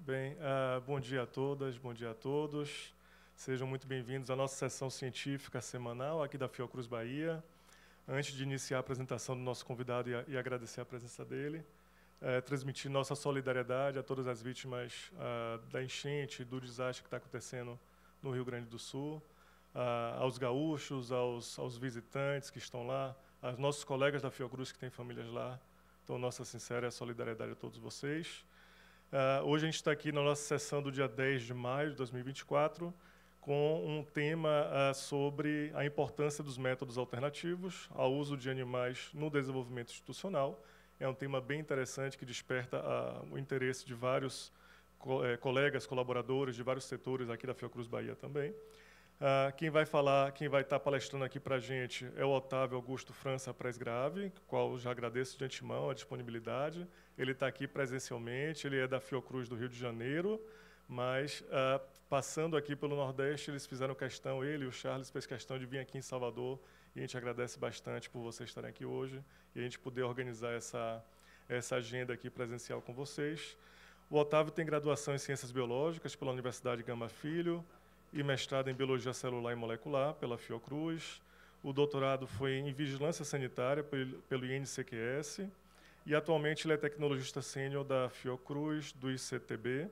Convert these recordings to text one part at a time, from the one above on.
Bem, bom dia a todas, bom dia a todos. Sejam muito bem-vindos à nossa sessão científica semanal aqui da Fiocruz Bahia. Antes de iniciar a apresentação do nosso convidado e agradecer a presença dele, transmitir nossa solidariedade a todas as vítimas da enchente, do desastre que está acontecendo no Rio Grande do Sul, aos gaúchos, aos visitantes que estão lá, aos nossos colegas da Fiocruz que têm famílias lá. Então, nossa sincera solidariedade a todos vocês. Hoje a gente está aqui na nossa sessão do dia 10 de maio de 2024, com um tema sobre a importância dos métodos alternativos ao uso de animais no desenvolvimento institucional. É um tema bem interessante que desperta o interesse de vários colegas, colaboradores de vários setores aqui da Fiocruz Bahia também. Quem vai estar palestrando aqui para a gente é o Otávio Augusto França Presgrave, qual eu já agradeço de antemão a disponibilidade. Ele está aqui presencialmente, ele é da Fiocruz do Rio de Janeiro, mas passando aqui pelo Nordeste, eles fizeram questão, ele e o Charles fez questão de vir aqui em Salvador, e a gente agradece bastante por vocês estarem aqui hoje e a gente poder organizar essa agenda aqui presencial com vocês. O Otávio tem graduação em Ciências Biológicas pela Universidade Gama Filho, e mestrado em Biologia Celular e Molecular pela Fiocruz. O doutorado foi em Vigilância Sanitária pelo INCQS e atualmente ele é tecnologista sênior da Fiocruz, do ICTB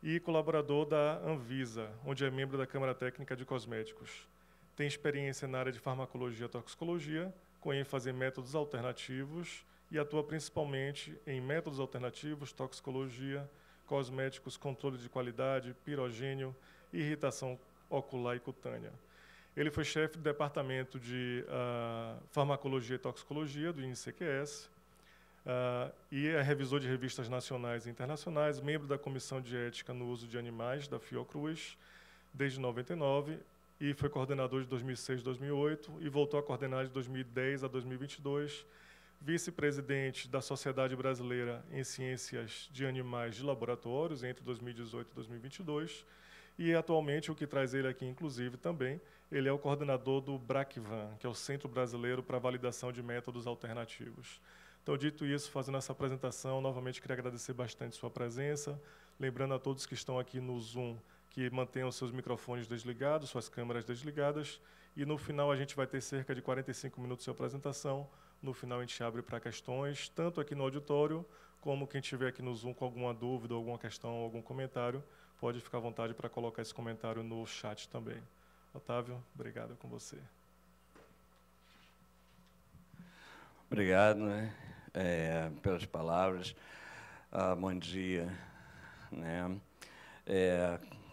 e colaborador da Anvisa, onde é membro da Câmara Técnica de Cosméticos. Tem experiência na área de farmacologia e toxicologia, com ênfase em métodos alternativos e atua principalmente em métodos alternativos, toxicologia, cosméticos, controle de qualidade, pirogênio, irritação ocular e cutânea. Ele foi chefe do departamento de farmacologia e toxicologia do INCQS e é revisor de revistas nacionais e internacionais, membro da Comissão de Ética no Uso de Animais da Fiocruz desde 99 e foi coordenador de 2006 a 2008 e voltou a coordenar de 2010 a 2022, vice-presidente da Sociedade Brasileira em Ciências de Animais de Laboratórios entre 2018 e 2022, e atualmente o que traz ele aqui, inclusive, também, ele é o coordenador do BRACVAN, que é o Centro Brasileiro para a Validação de Métodos Alternativos. Então, dito isso, fazendo essa apresentação, novamente queria agradecer bastante sua presença, lembrando a todos que estão aqui no Zoom que mantenham seus microfones desligados, suas câmeras desligadas, e no final a gente vai ter cerca de 45 minutos de sua apresentação. No final a gente abre para questões, tanto aqui no auditório, como quem estiver aqui no Zoom com alguma dúvida, alguma questão, algum comentário, pode ficar à vontade para colocar esse comentário no chat também. Otávio, obrigado com você. Obrigado, pelas palavras. Bom dia.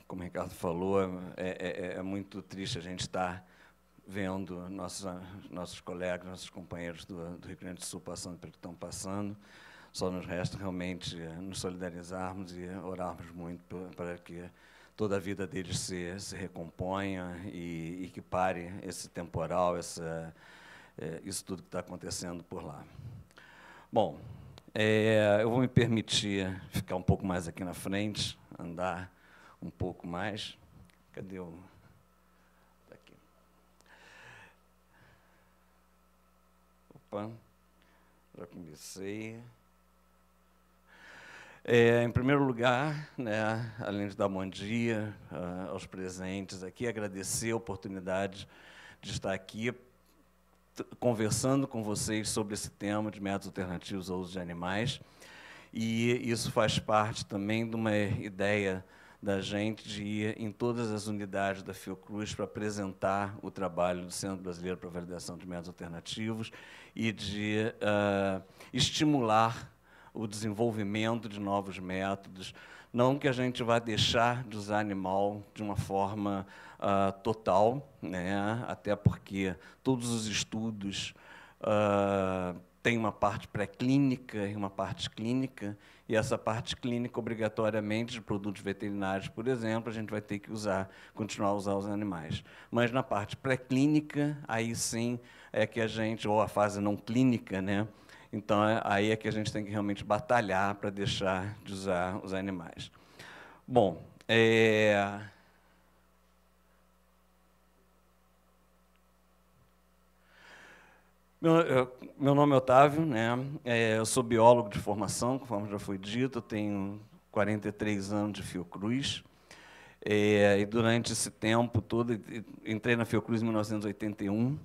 Como o Ricardo falou, é muito triste a gente estar vendo nossos colegas, nossos companheiros do Rio Grande do Sul passando pelo que estão passando. Só nos resta realmente nos solidarizarmos e orarmos muito para que toda a vida deles se recomponha e que pare esse temporal, isso tudo que está acontecendo por lá. Bom, eu vou me permitir ficar um pouco mais aqui na frente, andar um pouco mais. Cadê o... Está aqui. Opa, já comecei. Em primeiro lugar, além de dar bom dia aos presentes aqui, agradecer a oportunidade de estar aqui conversando com vocês sobre esse tema de métodos alternativos ao uso de animais. E isso faz parte também de uma ideia da gente de ir em todas as unidades da Fiocruz para apresentar o trabalho do Centro Brasileiro para a Validação de Métodos Alternativos e de estimular o desenvolvimento de novos métodos, não que a gente vá deixar de usar animal de uma forma total, até porque todos os estudos têm uma parte pré-clínica e uma parte clínica, e essa parte clínica, obrigatoriamente, de produtos veterinários, por exemplo, a gente vai ter que continuar a usar os animais. Mas na parte pré-clínica, aí sim é que a gente, ou a fase não clínica, então, aí é que a gente tem que realmente batalhar para deixar de usar os animais. Bom, meu nome é Otávio, eu sou biólogo de formação, conforme já foi dito, eu tenho 43 anos de Fiocruz, e durante esse tempo todo, entrei na Fiocruz em 1981,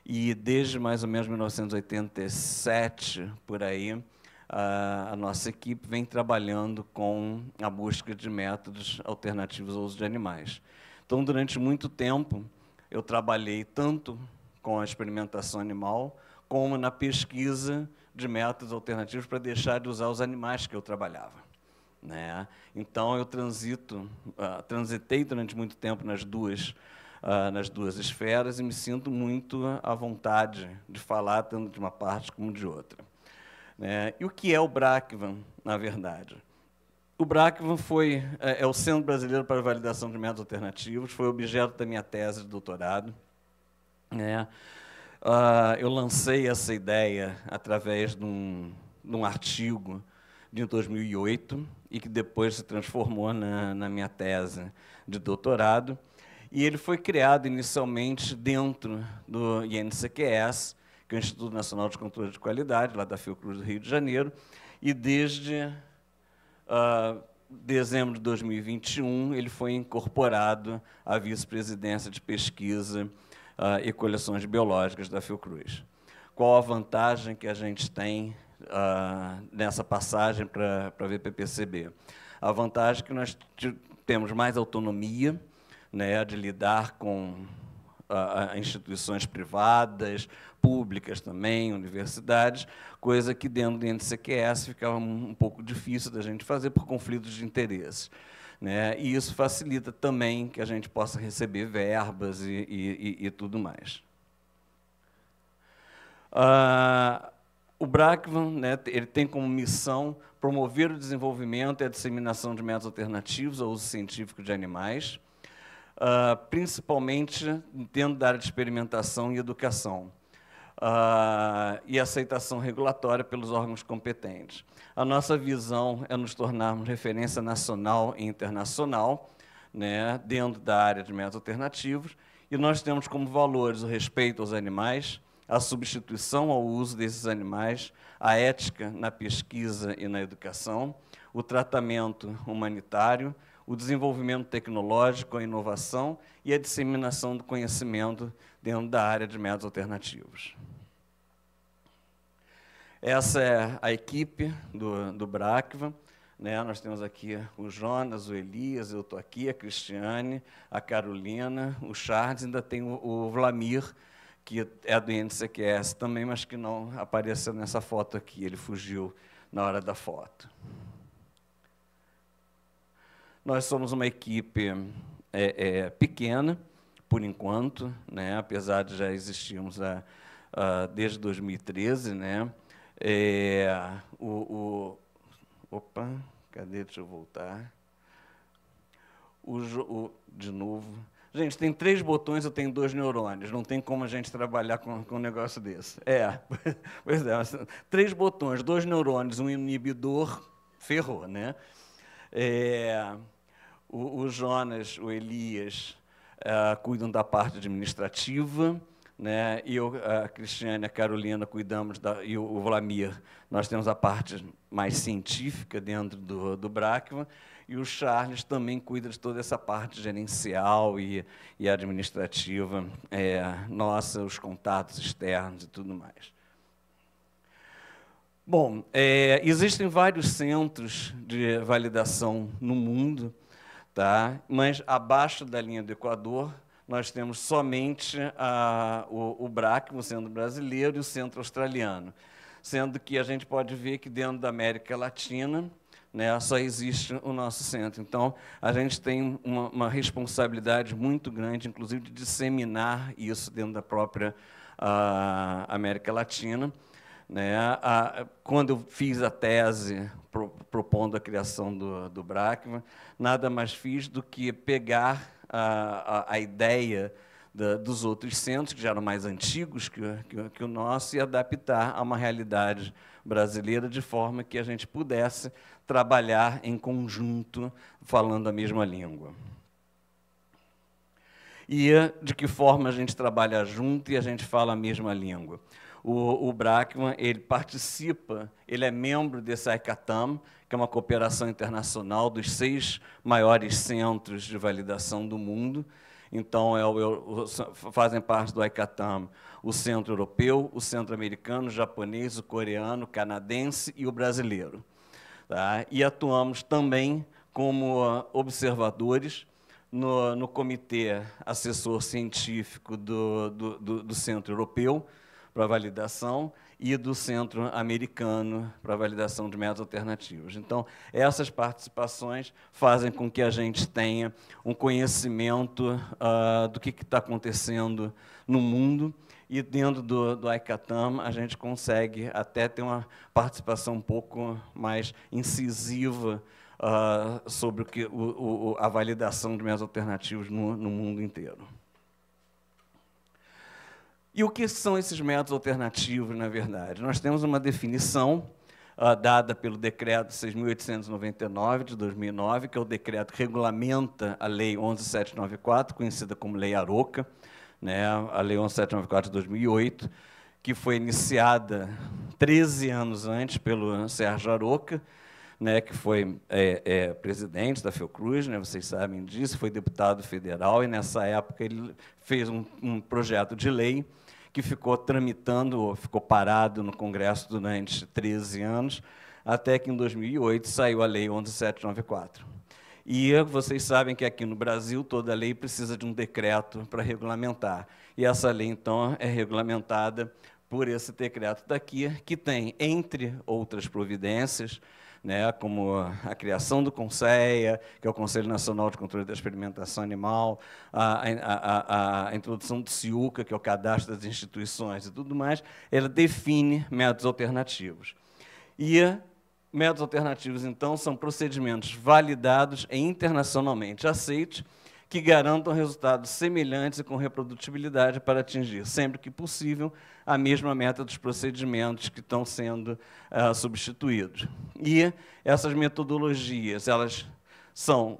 e desde mais ou menos 1987, por aí, a nossa equipe vem trabalhando com a busca de métodos alternativos ao uso de animais. Então, durante muito tempo, eu trabalhei tanto com a experimentação animal, como na pesquisa de métodos alternativos para deixar de usar os animais que eu trabalhava, né? Então, eu transitei durante muito tempo nas duas esferas e me sinto muito à vontade de falar tanto de uma parte como de outra. E o que é o Bracvam, na verdade? O Bracvam é o Centro Brasileiro para a Validação de Métodos Alternativos, foi objeto da minha tese de doutorado. Eu lancei essa ideia através de um artigo de 2008 e que depois se transformou na minha tese de doutorado. E ele foi criado inicialmente dentro do INCQS, que é o Instituto Nacional de Controle de Qualidade, lá da Fiocruz do Rio de Janeiro, e desde dezembro de 2021 ele foi incorporado à vice-presidência de pesquisa e coleções biológicas da Fiocruz. Qual a vantagem que a gente tem nessa passagem para a VPPCB? A vantagem é que nós temos mais autonomia, né, de lidar com instituições privadas, públicas também, universidades, coisa que dentro do INCQS ficava um pouco difícil da gente fazer por conflitos de interesses, né? E isso facilita também que a gente possa receber verbas e tudo mais. O Bracvam, né, ele tem como missão promover o desenvolvimento e a disseminação de métodos alternativos ao uso científico de animais, principalmente dentro da área de experimentação e educação, e aceitação regulatória pelos órgãos competentes. A nossa visão é nos tornarmos referência nacional e internacional, né, dentro da área de métodos alternativos, e nós temos como valores o respeito aos animais, a substituição ao uso desses animais, a ética na pesquisa e na educação, o tratamento humanitário, o desenvolvimento tecnológico, a inovação e a disseminação do conhecimento dentro da área de métodos alternativos. Essa é a equipe do Bracvam, né? Nós temos aqui o Jonas, o Elias, eu estou aqui, a Cristiane, a Carolina, o Charles, ainda tem o Vlamir, que é do INCQS também, mas que não apareceu nessa foto aqui, ele fugiu na hora da foto. Nós somos uma equipe pequena, por enquanto, né, apesar de já existirmos desde 2013. Né, opa, cadê? Deixa eu voltar. De novo. Gente, tem 3 botões, eu tenho 2 neurônios. Não tem como a gente trabalhar com um negócio desse. Pois é, 3 botões, 2 neurônios, um inibidor, ferrou, né? O Jonas, o Elias, cuidam da parte administrativa, né? E a Cristiane e a Carolina cuidamos, e o Vlamir, nós temos a parte mais científica dentro do Bracvam, e o Charles também cuida de toda essa parte gerencial e administrativa, nossa, os contatos externos e tudo mais. Bom, existem vários centros de validação no mundo, tá? Mas abaixo da linha do Equador, nós temos somente o Bracvam, o Centro Brasileiro, e o Centro Australiano, sendo que a gente pode ver que dentro da América Latina, né, só existe o nosso centro. Então, a gente tem uma responsabilidade muito grande, inclusive, de disseminar isso dentro da própria América Latina. Né? Quando eu fiz a tese propondo a criação do Bracvam, nada mais fiz do que pegar a ideia dos outros centros, que já eram mais antigos que o nosso, e adaptar a uma realidade brasileira, de forma que a gente pudesse trabalhar em conjunto, falando a mesma língua. E de que forma a gente trabalha junto e a gente fala a mesma língua? o Brackman, ele participa, ele é membro desse ICATAM, que é uma cooperação internacional dos 6 maiores centros de validação do mundo. Então, fazem parte do ICATAM o Centro Europeu, o Centro Americano, o Japonês, o Coreano, o Canadense e o Brasileiro. Tá? E atuamos também como observadores no Comitê Assessor Científico do Centro Europeu para validação e do Centro Americano para validação de métodos alternativos. Então, essas participações fazem com que a gente tenha um conhecimento do que está acontecendo no mundo, e dentro do ICATAM a gente consegue até ter uma participação um pouco mais incisiva sobre a validação de métodos alternativos no mundo inteiro. E o que são esses métodos alternativos, na verdade? Nós temos uma definição dada pelo Decreto 6.899, de 2009, que é o decreto que regulamenta a Lei 11.794, conhecida como Lei Aroca, né, a Lei 11.794 de 2008, que foi iniciada 13 anos antes pelo Sérgio Aroca, né, que foi presidente da Fiocruz, né, vocês sabem disso, foi deputado federal, e, nessa época, ele fez um projeto de lei que ficou tramitando, ficou parado no Congresso durante 13 anos, até que, em 2008, saiu a Lei 11.794. E vocês sabem que, aqui no Brasil, toda lei precisa de um decreto para regulamentar. E essa lei, então, é regulamentada por esse decreto daqui, que tem, entre outras providências, né, como a criação do CONSEA, que é o Conselho Nacional de Controle da Experimentação Animal, a introdução do CIUCA, que é o Cadastro das Instituições e tudo mais, ela define métodos alternativos. E métodos alternativos, então, são procedimentos validados e internacionalmente aceitos que garantam resultados semelhantes e com reprodutibilidade para atingir, sempre que possível, a mesma meta dos procedimentos que estão sendo substituídos. E essas metodologias, elas são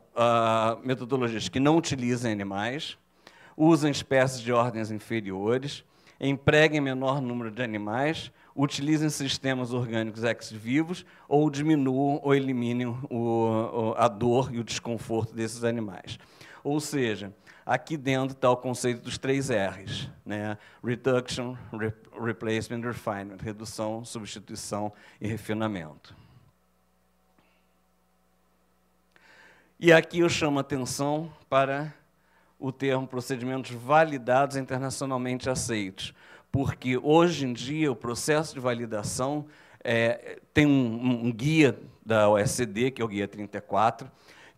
metodologias que não utilizam animais, usam espécies de ordens inferiores, empreguem menor número de animais, utilizem sistemas orgânicos ex-vivos ou diminuam ou eliminem a dor e o desconforto desses animais. Ou seja, aqui dentro está o conceito dos 3 R's, né? Reduction, Replacement, Refinement, redução, substituição e refinamento. E aqui eu chamo a atenção para o termo procedimentos validados internacionalmente aceitos, porque, hoje em dia, o processo de validação tem um guia da OECD, que é o Guia 34,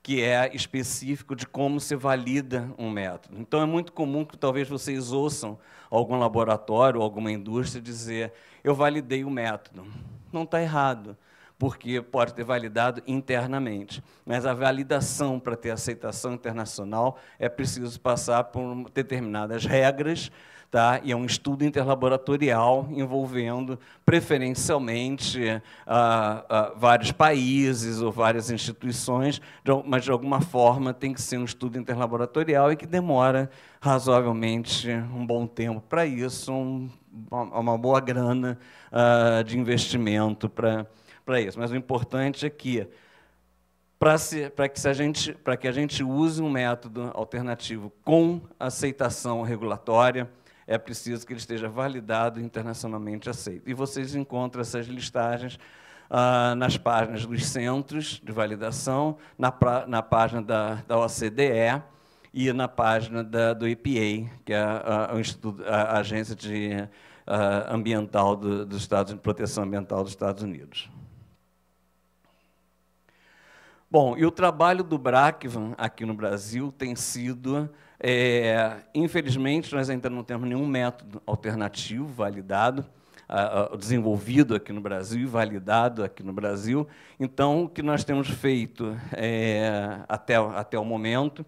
que é específico de como se valida um método. Então, é muito comum que talvez vocês ouçam algum laboratório ou alguma indústria dizer: eu validei o método. Não está errado, porque pode ter validado internamente. Mas a validação, para ter aceitação internacional, é preciso passar por determinadas regras, tá? E é um estudo interlaboratorial envolvendo, preferencialmente, vários países ou várias instituições, mas, de alguma forma, tem que ser um estudo interlaboratorial e que demora razoavelmente um bom tempo para isso, uma boa grana de investimento para isso. Mas o importante é que, para que a gente use um método alternativo com aceitação regulatória, é preciso que ele esteja validado e internacionalmente aceito. E vocês encontram essas listagens nas páginas dos centros de validação, na página da OCDE e na página do EPA, que é a Agência Ambiental dos Estados Unidos, Proteção Ambiental dos Estados Unidos. Bom, e o trabalho do Brackman aqui no Brasil tem sido, infelizmente, nós ainda não temos nenhum método alternativo validado, desenvolvido aqui no Brasil e validado aqui no Brasil. Então, o que nós temos feito até o momento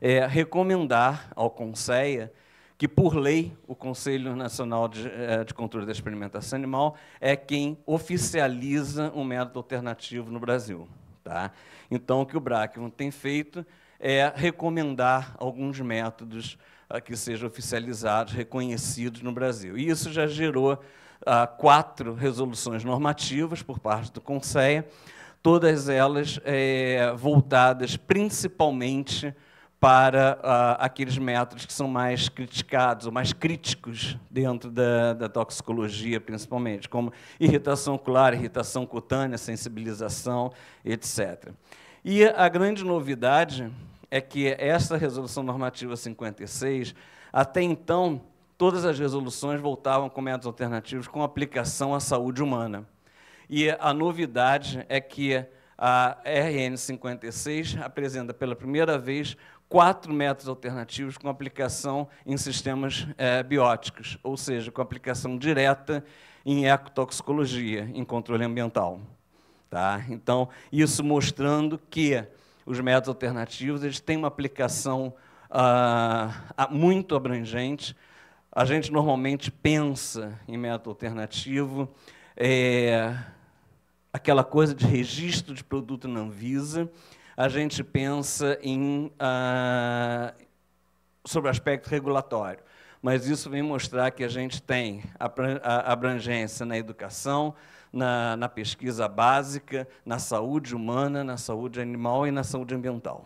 é recomendar ao CONSEA que, por lei, o Conselho Nacional de Controle da Experimentação Animal é quem oficializa um método alternativo no Brasil. Tá? Então, o que o Brackman tem feito é recomendar alguns métodos que sejam oficializados, reconhecidos no Brasil. E isso já gerou 4 resoluções normativas por parte do CONSEA, todas elas voltadas principalmente para aqueles métodos que são mais criticados, ou mais críticos dentro da toxicologia, principalmente, como irritação ocular, irritação cutânea, sensibilização, etc. E a grande novidade é que essa Resolução Normativa 56, até então, todas as resoluções voltavam com métodos alternativos com aplicação à saúde humana. E a novidade é que a RN 56 apresenta pela primeira vez 4 métodos alternativos com aplicação em sistemas bióticos, ou seja, com aplicação direta em ecotoxicologia, em controle ambiental. Tá? Então, isso mostrando que os métodos alternativos eles têm uma aplicação muito abrangente. A gente normalmente pensa em método alternativo, aquela coisa de registro de produto na Anvisa, a gente pensa sobre o aspecto regulatório, mas isso vem mostrar que a gente tem a abrangência na educação, na pesquisa básica, na saúde humana, na saúde animal e na saúde ambiental.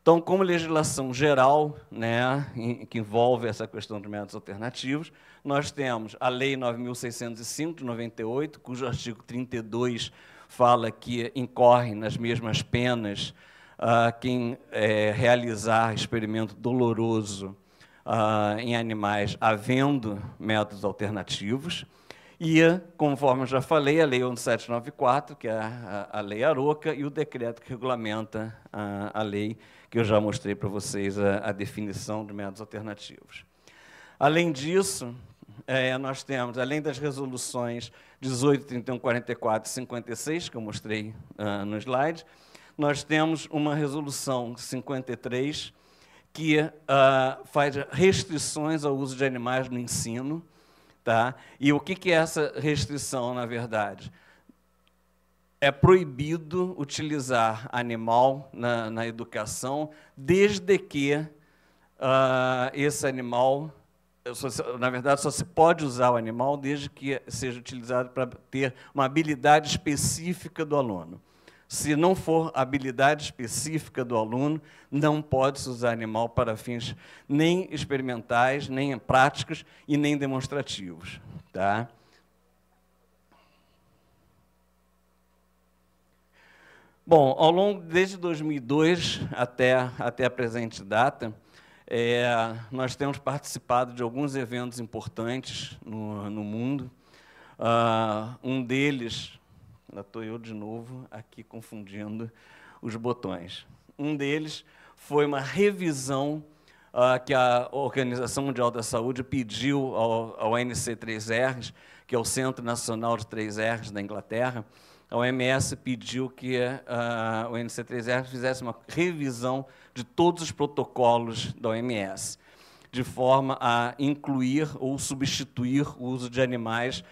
Então, como legislação geral, né, que envolve essa questão de métodos alternativos, nós temos a Lei 9.605, de 98, cujo artigo 32 fala que incorre nas mesmas penas quem realizar experimento doloroso em animais havendo métodos alternativos. E, conforme eu já falei, a Lei 1.794, que é a Lei Aroca, e o decreto que regulamenta a lei, que eu já mostrei para vocês a definição de métodos alternativos. Além disso, nós temos, além das resoluções 18, 31, 44 e 56, que eu mostrei no slide, nós temos uma resolução 53, que faz restrições ao uso de animais no ensino. Tá? E o que é essa restrição, na verdade? É proibido utilizar animal na educação, desde que esse animal, na verdade, só se pode usar o animal desde que seja utilizado para ter uma habilidade específica do aluno. Se não for habilidade específica do aluno, não pode-se usar animal para fins nem experimentais, nem práticos e nem demonstrativos. Tá? Bom, ao longo, desde 2002 até a presente data, nós temos participado de alguns eventos importantes no mundo. Um deles, ainda estou eu de novo aqui confundindo os botões. Um deles foi uma revisão que a Organização Mundial da Saúde pediu ao ONC3R, que é o Centro Nacional de 3Rs da Inglaterra. A OMS pediu que a ONC3R fizesse uma revisão de todos os protocolos da OMS, de forma a incluir ou substituir o uso de animais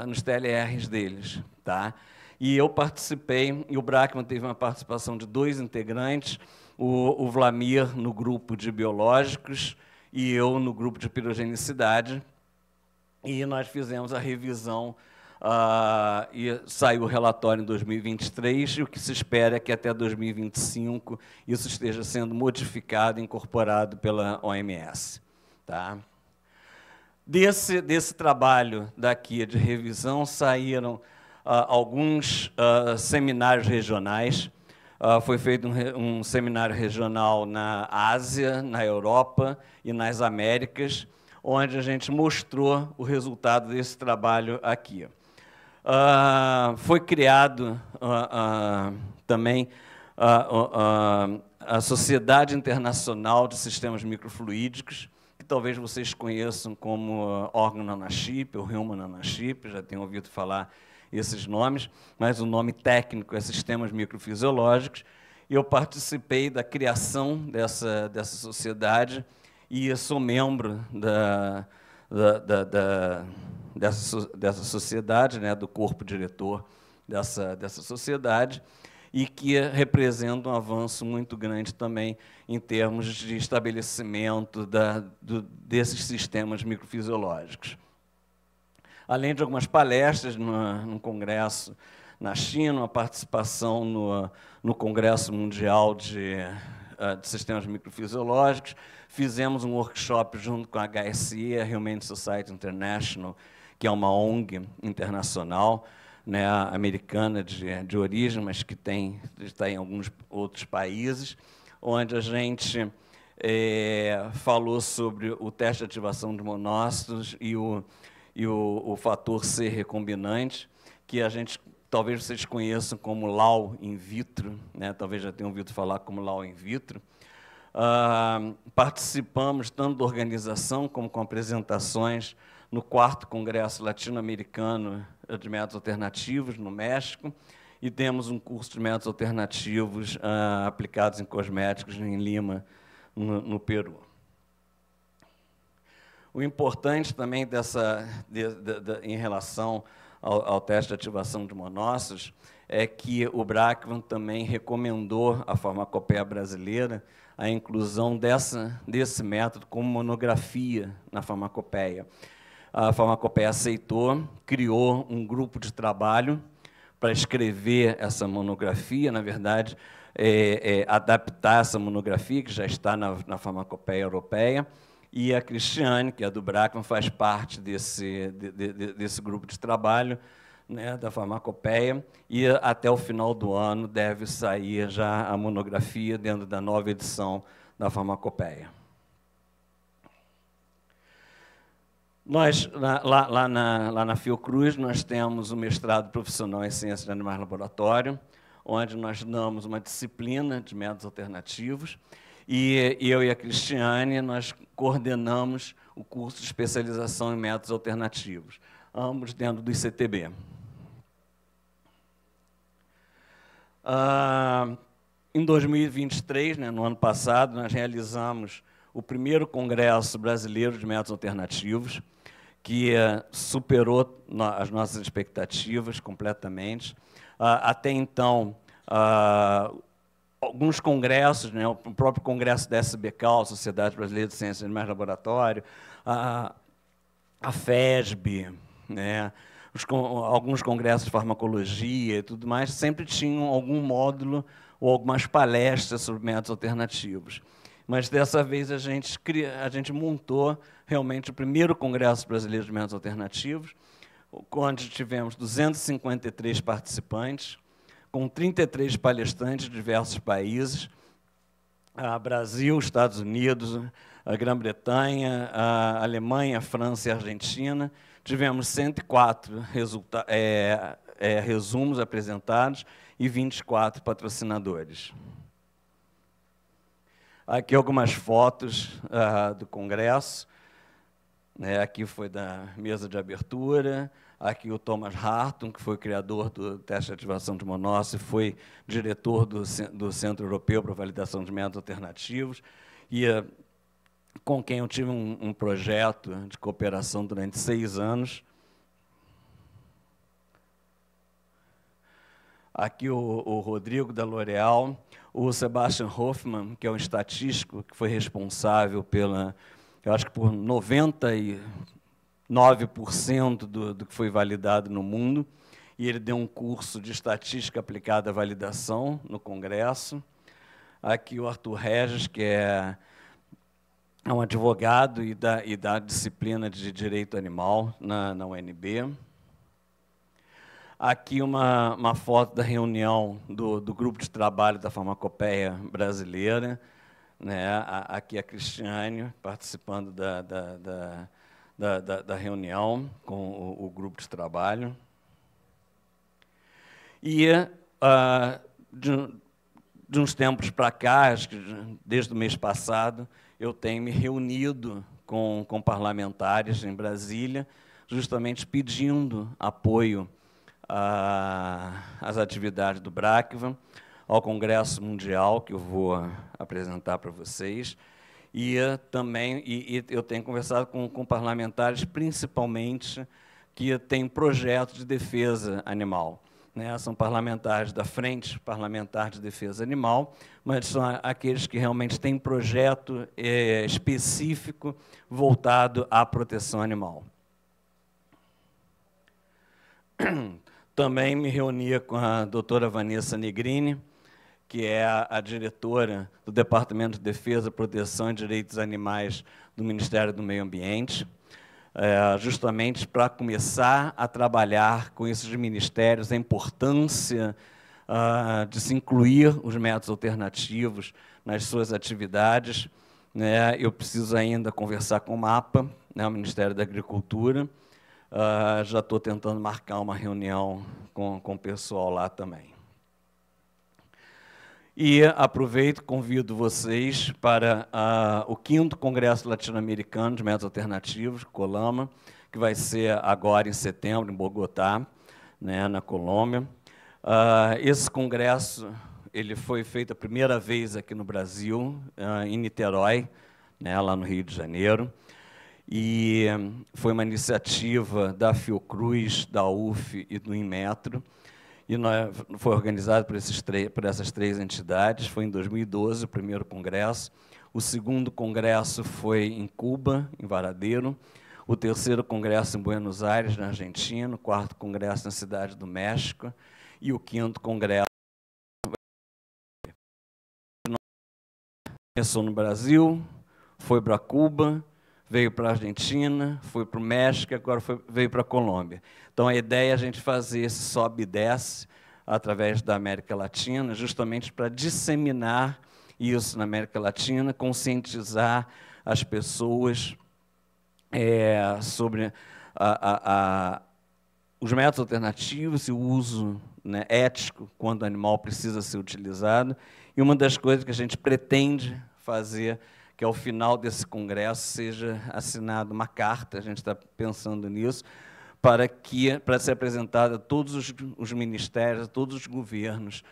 nos TLRs deles. Tá? E eu participei, e o Brackman teve uma participação de 2 integrantes, o Vlamir no grupo de biológicos e eu no grupo de pirogenicidade, e nós fizemos a revisão e saiu o relatório em 2023, e o que se espera é que até 2025 isso esteja sendo modificado e incorporado pela OMS. Tá? Desse trabalho daqui de revisão saíram alguns seminários regionais. Foi feito um seminário regional na Ásia, na Europa e nas Américas, onde a gente mostrou o resultado desse trabalho aqui. Foi criado também a Sociedade Internacional de Sistemas Microfluídicos, que talvez vocês conheçam como órgão nanachip ou Human Nanachip, já tenham ouvido falar esses nomes, mas o nome técnico é Sistemas Microfisiológicos, e eu participei da criação dessa sociedade e sou membro dessa sociedade, né, do corpo diretor dessa sociedade, e que representa um avanço muito grande também em termos de estabelecimento desses sistemas microfisiológicos. Além de algumas palestras no congresso na China, uma participação no Congresso Mundial de Sistemas Microfisiológicos, fizemos um workshop junto com a HSI, a Humane Society International, que é uma ONG internacional, né, americana de origem, mas que está em alguns outros países, onde a gente falou sobre o teste de ativação de monócitos e o fator C recombinante, que a gente, talvez vocês conheçam como LAU in vitro, né, talvez já tenham ouvido falar como LAU in vitro. Participamos tanto da organização como com apresentações no 4º Congresso Latino-Americano de Métodos Alternativos, no México, e temos um curso de métodos alternativos aplicados em cosméticos em Lima, no Peru. O importante também em relação ao teste de ativação de monócitos é que o Brackman também recomendou à farmacopeia brasileira a inclusão desse método como monografia na farmacopeia. A farmacopeia aceitou, criou um grupo de trabalho para escrever essa monografia, na verdade, adaptar essa monografia, que já está na farmacopeia europeia, e a Cristiane, que é do Brackman, faz parte desse grupo de trabalho, né, da farmacopeia, e até o final do ano deve sair já a monografia dentro da nova edição da farmacopeia. Nós, lá na Fiocruz, nós temos o mestrado profissional em Ciências de Animais Laboratório, onde nós damos uma disciplina de métodos alternativos, e eu e a Cristiane, nós coordenamos o curso de especialização em métodos alternativos, ambos dentro do ICTB. Em 2023, né, no ano passado, nós realizamos o primeiro Congresso Brasileiro de Métodos Alternativos, que superou as nossas expectativas completamente. Até então, alguns congressos, né, o próprio congresso da SBCAL, Sociedade Brasileira de Ciências de Animais Laboratório, a FESB, né, alguns congressos de farmacologia e tudo mais, sempre tinham algum módulo ou algumas palestras sobre métodos alternativos. Mas, dessa vez, a gente montou realmente o primeiro Congresso Brasileiro de Métodos Alternativos, onde tivemos 253 participantes, com 33 palestrantes de diversos países, Brasil, Estados Unidos, a Grã-Bretanha, a Alemanha, a França e a Argentina. Tivemos 104 resumos apresentados e 24 patrocinadores. Aqui algumas fotos do congresso. Aqui foi da mesa de abertura. Aqui o Thomas Hartung, que foi o criador do teste de ativação de monócitos, foi diretor do Centro Europeu para a Validação de Métodos Alternativos, e com quem eu tive um projeto de cooperação durante 6 anos. Aqui o Rodrigo, da L'Oréal, o Sebastian Hoffmann, que é um estatístico que foi responsável eu acho que por 99% do que foi validado no mundo, e ele deu um curso de estatística aplicada à validação no Congresso. Aqui o Arthur Regis, que é um advogado e da disciplina de Direito Animal na UNB. Aqui uma foto da reunião do grupo de trabalho da farmacopeia brasileira, né? Aqui a Cristiane participando da reunião com o grupo de trabalho. E, de uns tempos para cá, acho que desde o mês passado, eu tenho me reunido com parlamentares em Brasília, justamente pedindo apoio às atividades do Brackman, ao Congresso Mundial, que eu vou apresentar para vocês, e também eu tenho conversado com parlamentares, principalmente, que têm projetos de defesa animal. né, são parlamentares da Frente Parlamentar de Defesa Animal, mas são aqueles que realmente têm projeto específico voltado à proteção animal. Também me reunia com a doutora Vanessa Negrini, que é a diretora do Departamento de Defesa, Proteção e Direitos Animais do Ministério do Meio Ambiente, justamente para começar a trabalhar com esses ministérios a importância de se incluir os métodos alternativos nas suas atividades. Né? Eu preciso ainda conversar com o MAPA, né, o Ministério da Agricultura. Já estou tentando marcar uma reunião com o pessoal lá também. E aproveito e convido vocês para o 5º Congresso Latino-Americano de Métodos Alternativos, COLAMA, que vai ser agora em setembro, em Bogotá, né, na Colômbia. Esse congresso ele foi feito a primeira vez aqui no Brasil, em Niterói, né, lá no Rio de Janeiro. E foi uma iniciativa da Fiocruz, da UF e do Inmetro. E foi organizado por essas 3 entidades. Foi em 2012 o primeiro congresso. O 2º congresso foi em Cuba, em Varadero. O 3º congresso em Buenos Aires, na Argentina. O 4º congresso na Cidade do México. E o 5º congresso começou no Brasil, foi para Cuba, veio para a Argentina, foi para o México, agora veio para a Colômbia. Então, a ideia é a gente fazer esse sobe e desce através da América Latina, justamente para disseminar isso na América Latina, conscientizar as pessoas sobre os métodos alternativos e o uso, né, ético, quando o animal precisa ser utilizado. E uma das coisas que a gente pretende fazer, que ao final desse congresso seja assinada uma carta, a gente está pensando nisso, para ser apresentada a todos os ministérios, a todos os governos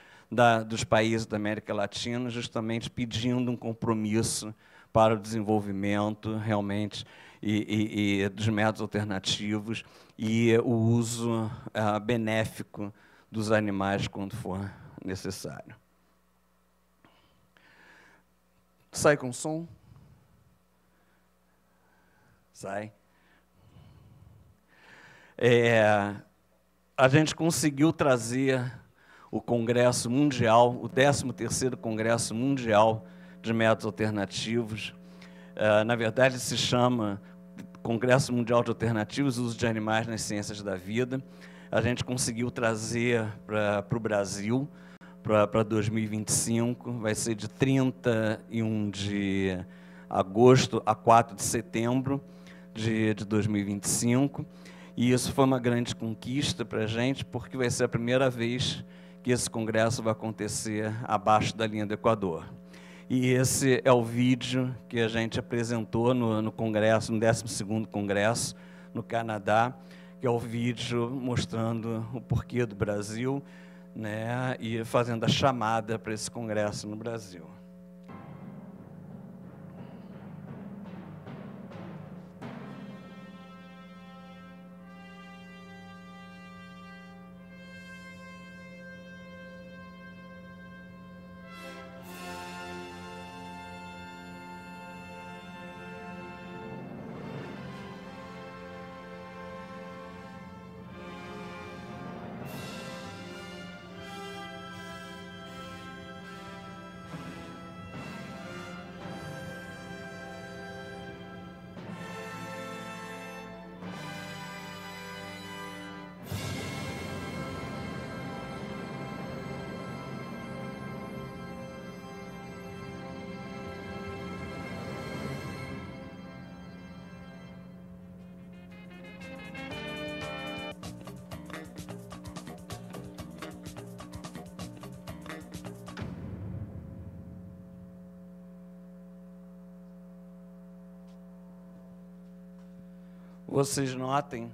dos países da América Latina, justamente pedindo um compromisso para o desenvolvimento, realmente, e dos métodos alternativos e o uso benéfico dos animais quando for necessário. Sai com som? Sai. A gente conseguiu trazer o Congresso Mundial, o 13º Congresso Mundial de Métodos Alternativos. Na verdade, se chama Congresso Mundial de Alternativos, Uso de Animais nas Ciências da Vida. A gente conseguiu trazer para o Brasil, para 2025, vai ser de 31 de agosto a 4 de setembro de 2025. E isso foi uma grande conquista para a gente, porque vai ser a primeira vez que esse congresso vai acontecer abaixo da linha do Equador. E esse é o vídeo que a gente apresentou no congresso, no 12º Congresso, no Canadá, que é o vídeo mostrando o porquê do Brasil, né, e fazendo a chamada para esse congresso no Brasil. Vocês notem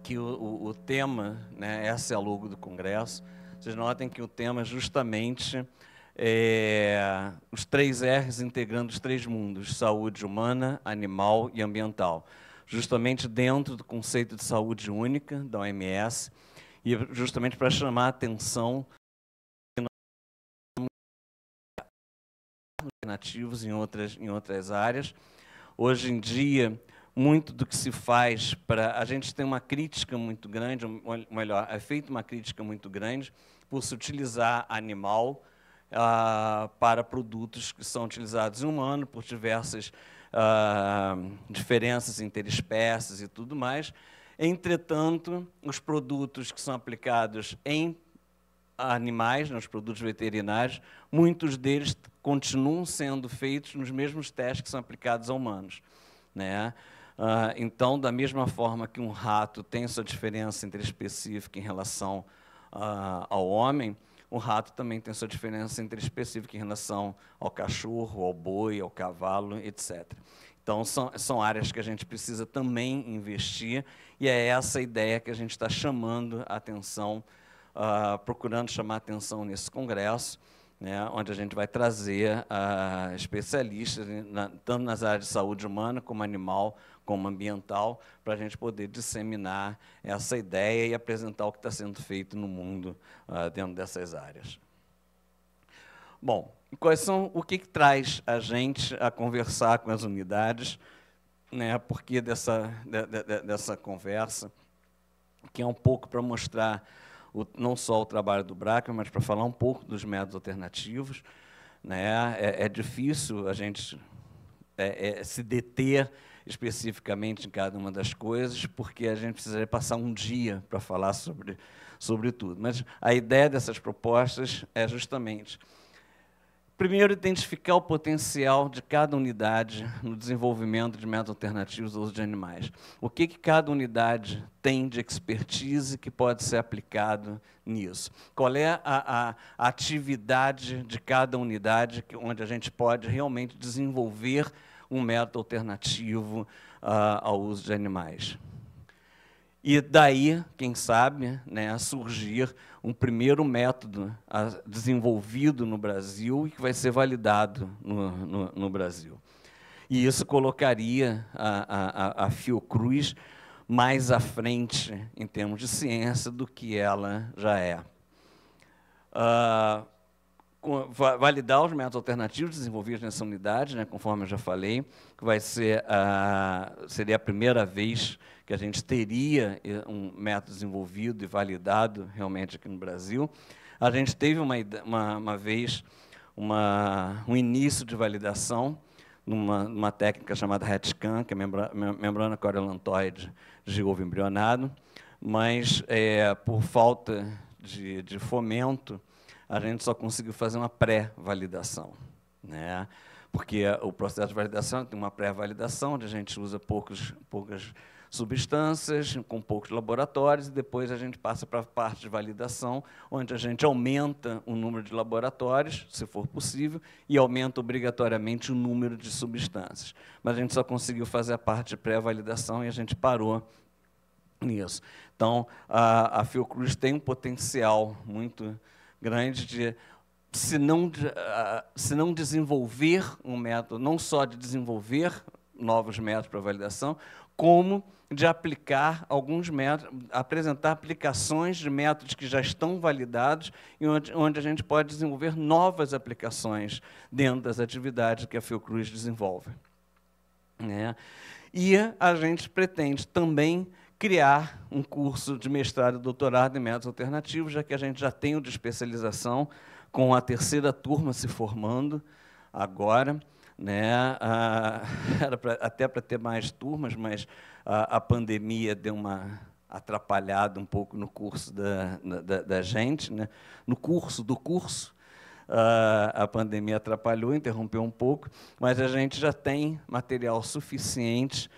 que o tema, né, essa é a logo do Congresso, vocês notem que o tema é justamente os 3 R's integrando os 3 mundos, saúde humana, animal e ambiental, justamente dentro do conceito de saúde única da OMS. e justamente para chamar a atenção alternativos em outras áreas. Hoje em dia, muito do que se faz para... A gente tem uma crítica muito grande, ou melhor, é feita uma crítica muito grande por se utilizar animal para produtos que são utilizados em humano, por diversas diferenças interespécies e tudo mais. Entretanto, os produtos que são aplicados em animais, nos produtos veterinários, muitos deles continuam sendo feitos nos mesmos testes que são aplicados a humanos, né? Então, da mesma forma que um rato tem sua diferença interespecífica em relação ao homem, o rato também tem sua diferença interespecífica em relação ao cachorro, ao boi, ao cavalo, etc. Então, são áreas que a gente precisa também investir, e é essa ideia que a gente está chamando a atenção, procurando chamar a atenção nesse congresso, né, onde a gente vai trazer especialistas, tanto nas áreas de saúde humana, como animal, como ambiental, para a gente poder disseminar essa ideia e apresentar o que está sendo feito no mundo dentro dessas áreas. Bom, o que traz a gente a conversar com as unidades, né, por que dessa conversa, que é um pouco para mostrar não só o trabalho do BRACA, mas para falar um pouco dos métodos alternativos, né? É difícil a gente se deter especificamente em cada uma das coisas, porque a gente precisaria passar um dia para falar sobre tudo. Mas a ideia dessas propostas é justamente, primeiro, identificar o potencial de cada unidade no desenvolvimento de métodos alternativos ao uso de animais. O que cada unidade tem de expertise que pode ser aplicado nisso? Qual é a atividade de cada unidade onde a gente pode realmente desenvolver um método alternativo ao uso de animais? E daí, quem sabe, né, surgir um primeiro método desenvolvido no Brasil e que vai ser validado no Brasil. E isso colocaria a Fiocruz mais à frente, em termos de ciência, do que ela já é. Validar os métodos alternativos desenvolvidos nessa unidade, né, conforme eu já falei, que vai ser seria a primeira vez que a gente teria um método desenvolvido e validado realmente aqui no Brasil. A gente teve uma vez um início de validação numa técnica chamada RET-scan, que é membrana coriolantoide de ovo embrionado, mas por falta de fomento, a gente só conseguiu fazer uma pré-validação, né? Porque o processo de validação tem uma pré-validação, onde a gente usa poucas substâncias, com poucos laboratórios, e depois a gente passa para a parte de validação, onde a gente aumenta o número de laboratórios, se for possível, e aumenta obrigatoriamente o número de substâncias. Mas a gente só conseguiu fazer a parte de pré-validação e a gente parou nisso. Então, a Fiocruz tem um potencial muito grande de, se não desenvolver um método, não só de desenvolver novos métodos para validação, como de aplicar alguns métodos, apresentar aplicações de métodos que já estão validados e onde a gente pode desenvolver novas aplicações dentro das atividades que a Fiocruz desenvolve, né? E a gente pretende também criar um curso de mestrado e doutorado em métodos alternativos, já que a gente já tem o de especialização, com a terceira turma se formando agora, né? Era até para ter mais turmas, mas a pandemia deu uma atrapalhada um pouco no curso da gente, né? No curso do curso, a pandemia atrapalhou, interrompeu um pouco, mas a gente já tem material suficiente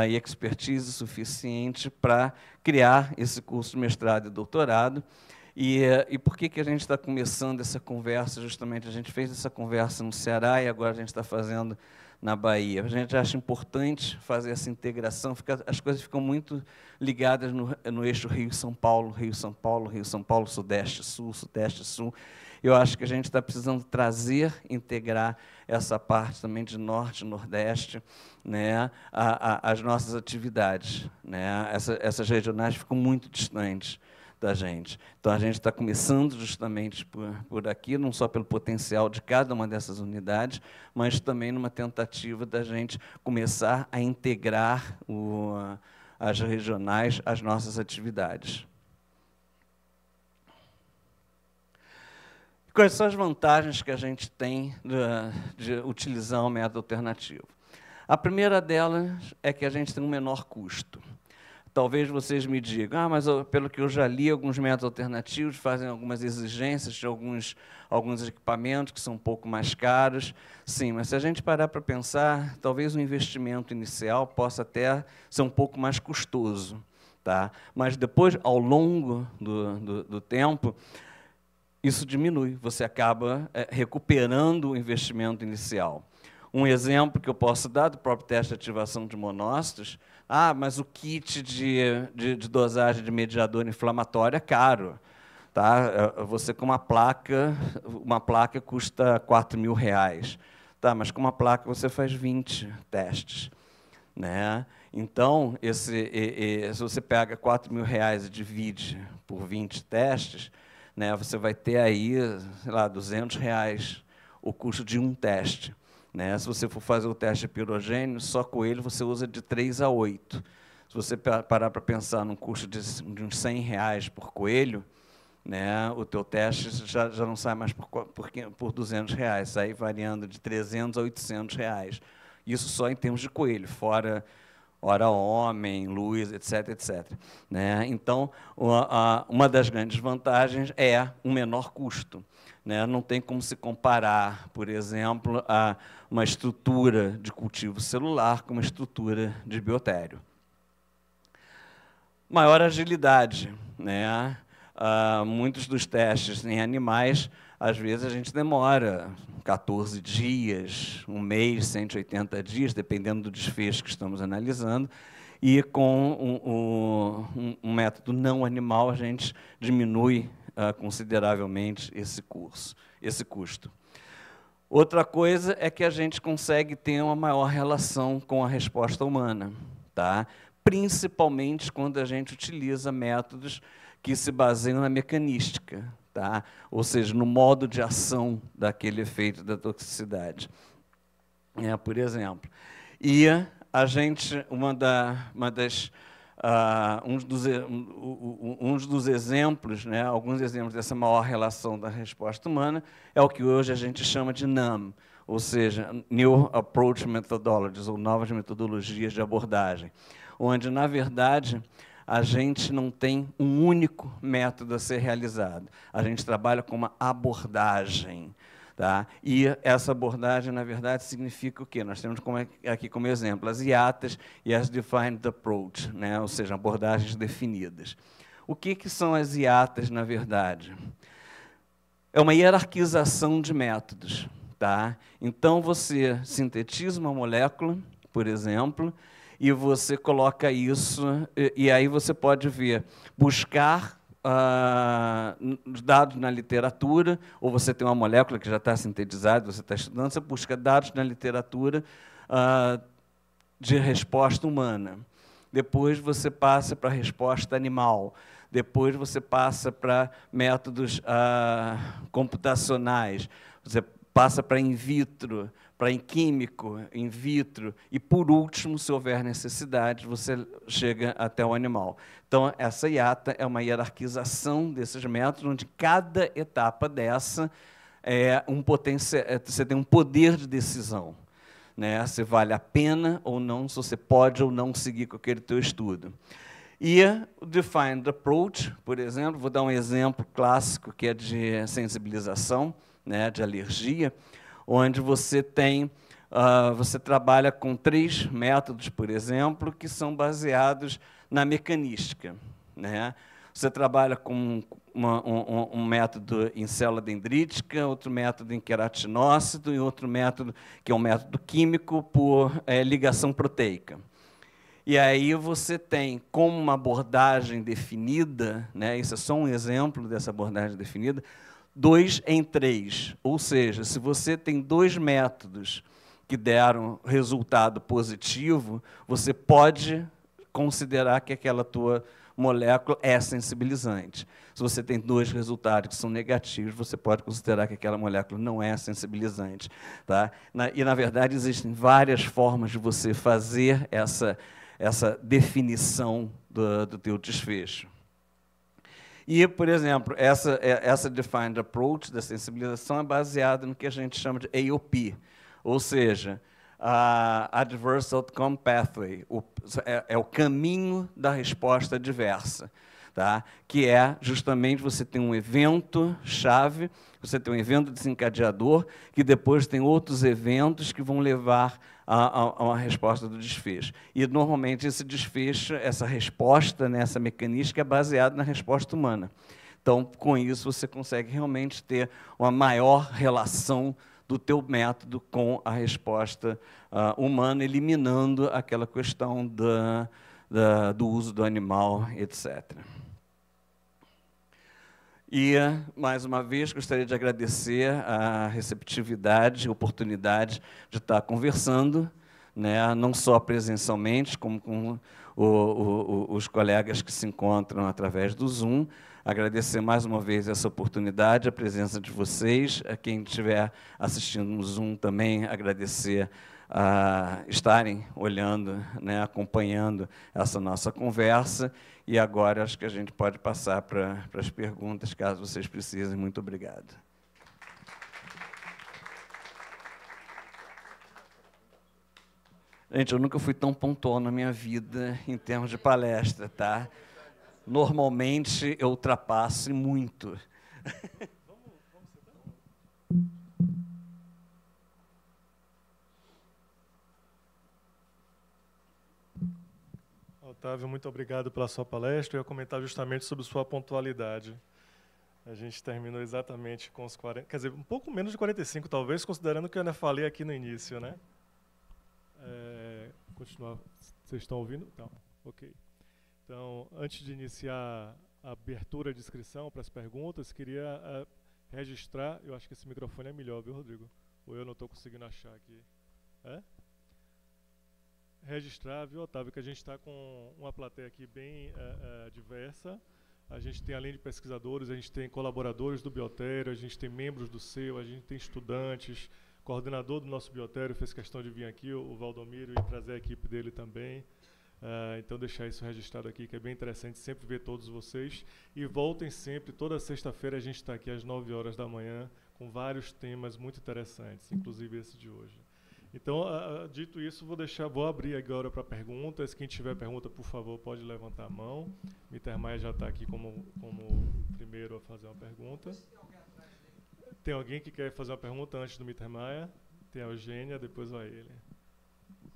e expertise suficiente para criar esse curso de mestrado e doutorado. E por que a gente está começando essa conversa? Justamente, a gente fez essa conversa no Ceará e agora a gente está fazendo na Bahia. A gente acha importante fazer essa integração, as coisas ficam muito ligadas no eixo Rio-São Paulo, Rio-São Paulo, Rio-São Paulo, Sudeste-Sul, Sudeste-Sul. Eu acho que a gente está precisando integrar essa parte também de Norte e Nordeste, né, às nossas atividades, né? Essas regionais ficam muito distantes da gente. Então, a gente está começando justamente por aqui, não só pelo potencial de cada uma dessas unidades, mas também numa tentativa da gente começar a integrar as regionais às nossas atividades. Quais são as vantagens que a gente tem de utilizar um método alternativo? A primeira delas é que a gente tem um menor custo. Talvez vocês me digam, mas pelo que eu já li, alguns métodos alternativos fazem algumas exigências de alguns equipamentos que são um pouco mais caros. Sim, mas se a gente parar para pensar, talvez o investimento inicial possa até ser um pouco mais custoso. Tá? Mas depois, ao longo do tempo, isso diminui, você acaba recuperando o investimento inicial. Um exemplo que eu posso dar do próprio teste de ativação de monócitos, mas o kit de dosagem de mediador inflamatório é caro. Tá? Você com uma placa custa R$4.000. Tá? Mas com uma placa você faz 20 testes. Né? Então, se você pega R$4.000 e divide por 20 testes, né, você vai ter aí, sei lá, R$200 o custo de um teste. Né? Se você for fazer o teste de pirogênio, só coelho você usa de 3 a 8. Se você parar para pensar num custo de uns R$100 por coelho, né, o teu teste já não sai mais por R$200, sai variando de R$300 a R$800. Isso só em termos de coelho, fora hora homem, luz, etc., etc. Né? Então, uma das grandes vantagens é um menor custo. Né? Não tem como se comparar, por exemplo, a uma estrutura de cultivo celular com uma estrutura de biotério. Maior agilidade. Né? Muitos dos testes em animais, às vezes a gente demora 14 dias, um mês, 180 dias, dependendo do desfecho que estamos analisando, e com um método não animal a gente diminui consideravelmente esse custo. Outra coisa é que a gente consegue ter uma maior relação com a resposta humana, tá? Principalmente quando a gente utiliza métodos que se baseiam na mecanística, tá? Ou seja, no modo de ação daquele efeito da toxicidade. Por exemplo. E a gente, uns dos exemplos, né, alguns exemplos dessa maior relação da resposta humana, é o que hoje a gente chama de NAM, ou seja, New Approach Methodologies, ou novas metodologias de abordagem, onde, na verdade, a gente não tem um único método a ser realizado. A gente trabalha com uma abordagem. Tá? E essa abordagem, na verdade, significa o quê? Nós temos aqui como exemplo as IATAs e as Defined Approach, né? Ou seja, abordagens definidas. O que são as IATAs, na verdade? É uma hierarquização de métodos. Tá? Então, você sintetiza uma molécula, por exemplo, e você coloca isso, e aí você pode buscar dados na literatura, ou você tem uma molécula que já está sintetizada, você está estudando, você busca dados na literatura de resposta humana. Depois você passa para a resposta animal. Depois você passa para métodos computacionais. Você passa para in vitro, para em químico, in vitro, e, por último, se houver necessidade, você chega até o animal. Então, essa IATA é uma hierarquização desses métodos, onde cada etapa dessa você tem um poder de decisão. Né? Se vale a pena ou não, se você pode ou não seguir com aquele teu estudo. E o Defined Approach, por exemplo, vou dar um exemplo clássico, que é de sensibilização, né, de alergia, onde você trabalha com 3 métodos, por exemplo, que são baseados na mecanística. Né? Você trabalha com um método em célula dendrítica, outro método em queratinócito e outro método que é um método químico por ligação proteica. E aí você tem, como uma abordagem definida, né, isso é só um exemplo dessa abordagem definida, 2 em 3, ou seja, se você tem 2 métodos que deram resultado positivo, você pode considerar que aquela tua molécula é sensibilizante. Se você tem 2 resultados que são negativos, você pode considerar que aquela molécula não é sensibilizante. Tá? Na verdade, existem várias formas de você fazer essa definição do teu desfecho. E, por exemplo, essa Defined Approach da sensibilização é baseada no que a gente chama de AOP, ou seja, a Adverse Outcome Pathway, é o caminho da resposta adversa, tá? Que é justamente você tem um evento-chave, você tem um evento desencadeador, que depois tem outros eventos que vão levar a uma resposta do desfecho. E, normalmente, esse desfecho, essa resposta, né, essa mecânica é baseada na resposta humana. Então, com isso, você consegue realmente ter uma maior relação do teu método com a resposta humana, eliminando aquela questão do uso do animal, etc. E, mais uma vez, gostaria de agradecer a receptividade, a oportunidade de estar conversando, né, não só presencialmente, como com os colegas que se encontram através do Zoom. Agradecer mais uma vez essa oportunidade, a presença de vocês. A quem estiver assistindo no Zoom também agradecer a estarem olhando, né, acompanhando essa nossa conversa. E agora acho que a gente pode passar para as perguntas, caso vocês precisem. Muito obrigado. Gente, eu nunca fui tão pontual na minha vida em termos de palestra, tá? Normalmente eu ultrapasso muito. Otávio, muito obrigado pela sua palestra. Eu ia comentar justamente sobre sua pontualidade. A gente terminou exatamente com os 40, quer dizer, um pouco menos de 45, talvez, considerando que eu ainda falei aqui no início, né? Continuar. Vocês estão ouvindo? Então, ok. Então, antes de iniciar a abertura de inscrição para as perguntas, queria registrar. Eu acho que esse microfone é melhor, viu, Rodrigo? Ou eu não estou conseguindo achar aqui. Registrar, viu, Otávio, que a gente está com uma plateia aqui bem diversa. A gente tem, além de pesquisadores, a gente tem colaboradores do Biotério, a gente tem membros do SEU, a gente tem estudantes. O coordenador do nosso Biotério fez questão de vir aqui, o Valdomiro, e trazer a equipe dele também. Então, deixar isso registrado aqui, que é bem interessante sempre ver todos vocês. E voltem sempre, toda sexta-feira a gente está aqui às 9 horas da manhã, com vários temas muito interessantes, inclusive esse de hoje. Então, dito isso, vou abrir agora para perguntas. Quem tiver pergunta, por favor, pode levantar a mão. Miter Maia já está aqui como o primeiro a fazer uma pergunta. Tem alguém que quer fazer uma pergunta antes do Miter Maia? Tem a Eugênia, depois vai ele.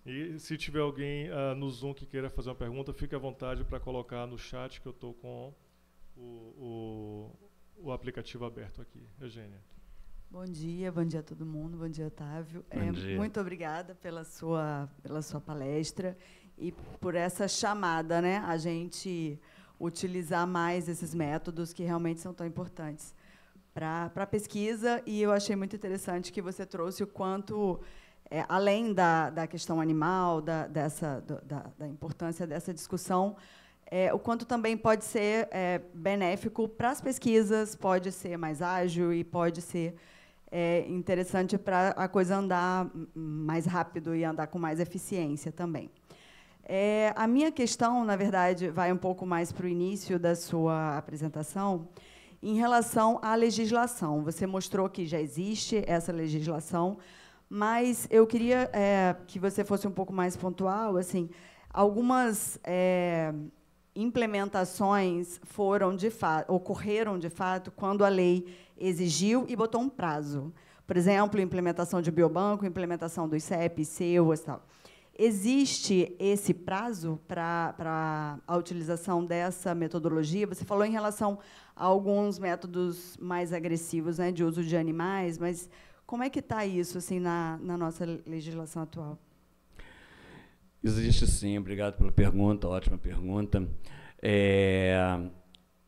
E se tiver alguém no Zoom que queira fazer uma pergunta, fique à vontade para colocar no chat, que eu estou com o aplicativo aberto aqui. Eugênia. Bom dia a todo mundo, bom dia, Otávio. Bom dia. Muito obrigada pela sua palestra e por essa chamada, né, a gente utilizar mais esses métodos que realmente são tão importantes para a pesquisa. E eu achei muito interessante que você trouxe o quanto, além da questão animal, da importância dessa discussão, o quanto também pode ser benéfico para as pesquisas, pode ser mais ágil e pode ser interessante para a coisa andar mais rápido e andar com mais eficiência também. A minha questão, na verdade, vai um pouco mais para o início da sua apresentação, em relação à legislação. Você mostrou que já existe essa legislação, mas eu queria que você fosse um pouco mais pontual. Assim, algumas implementações ocorreram de fato quando a lei exigiu e botou um prazo. Por exemplo, implementação de biobanco, implementação dos CEP, CEUAS, tal. Existe esse prazo para a utilização dessa metodologia? Você falou em relação a alguns métodos mais agressivos, né, de uso de animais, mas como é que está isso assim, na nossa legislação atual? Existe sim, obrigado pela pergunta, ótima pergunta.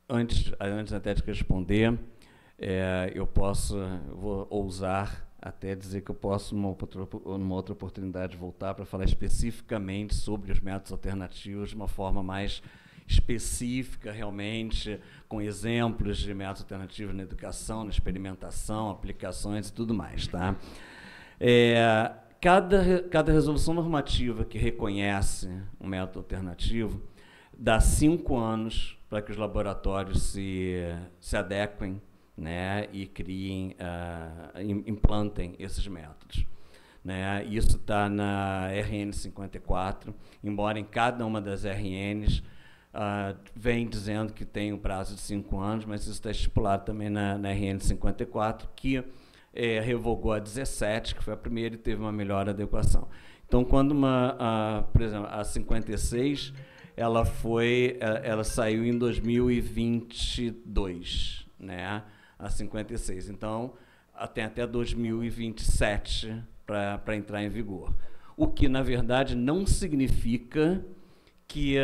Antes até de responder, eu vou ousar até dizer que eu posso, numa outra oportunidade, voltar para falar especificamente sobre os métodos alternativos de uma forma mais específica, realmente, com exemplos de métodos alternativos na educação, na experimentação, aplicações e tudo mais. Tá? Cada resolução normativa que reconhece um método alternativo dá 5 anos para que os laboratórios se adequem, né, e criem, implantem esses métodos. Né? Isso está na RN 54, embora em cada uma das RNs vem dizendo que tem um prazo de 5 anos, mas isso está estipulado também na RN 54, que revogou a 17, que foi a primeira e teve uma melhor adequação. Então, quando por exemplo, a 56, ela saiu em 2022, né? A 56. Então, tem até 2027 para entrar em vigor. O que, na verdade, não significa que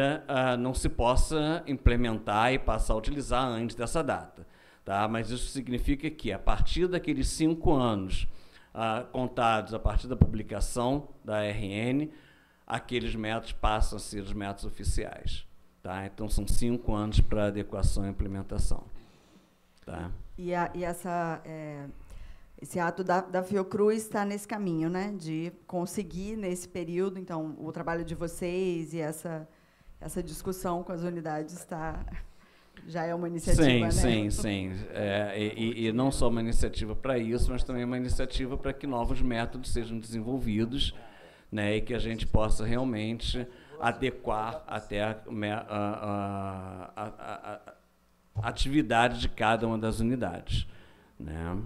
não se possa implementar e passar a utilizar antes dessa data. Tá? Mas isso significa que, a partir daqueles 5 anos contados a partir da publicação da RN, aqueles métodos passam a ser os métodos oficiais. Tá? Então, são 5 anos para adequação e implementação. Tá? E esse ato da Fiocruz está nesse caminho, né, de conseguir, nesse período, então, o trabalho de vocês e essa discussão com as unidades já é uma iniciativa, sim, né? Sim. E não só uma iniciativa para isso, mas também uma iniciativa para que novos métodos sejam desenvolvidos, né, e que a gente possa realmente adequar até a atividade de cada uma das unidades. Né?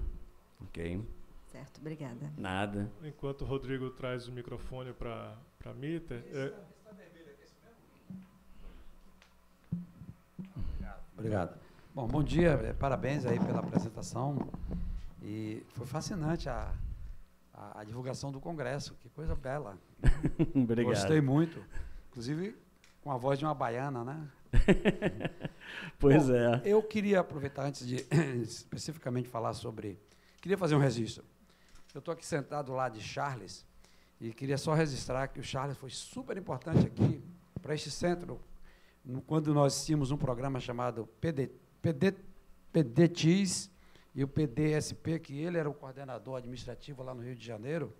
Ok? Certo, obrigada. Nada. Enquanto o Rodrigo traz o microfone para a Mita. Obrigado. Bom dia, parabéns aí pela apresentação. E foi fascinante a divulgação do Congresso, que coisa bela. Obrigado. Gostei muito, inclusive com a voz de uma baiana, né? Pois Bom, é. Eu queria aproveitar, antes de especificamente falar sobre... Queria fazer um registro. Eu estou aqui sentado lá de Charles e queria só registrar que o Charles foi super importante aqui para este centro, quando nós tínhamos um programa chamado PDTIS e o PDSP, que ele era o coordenador administrativo lá no Rio de Janeiro,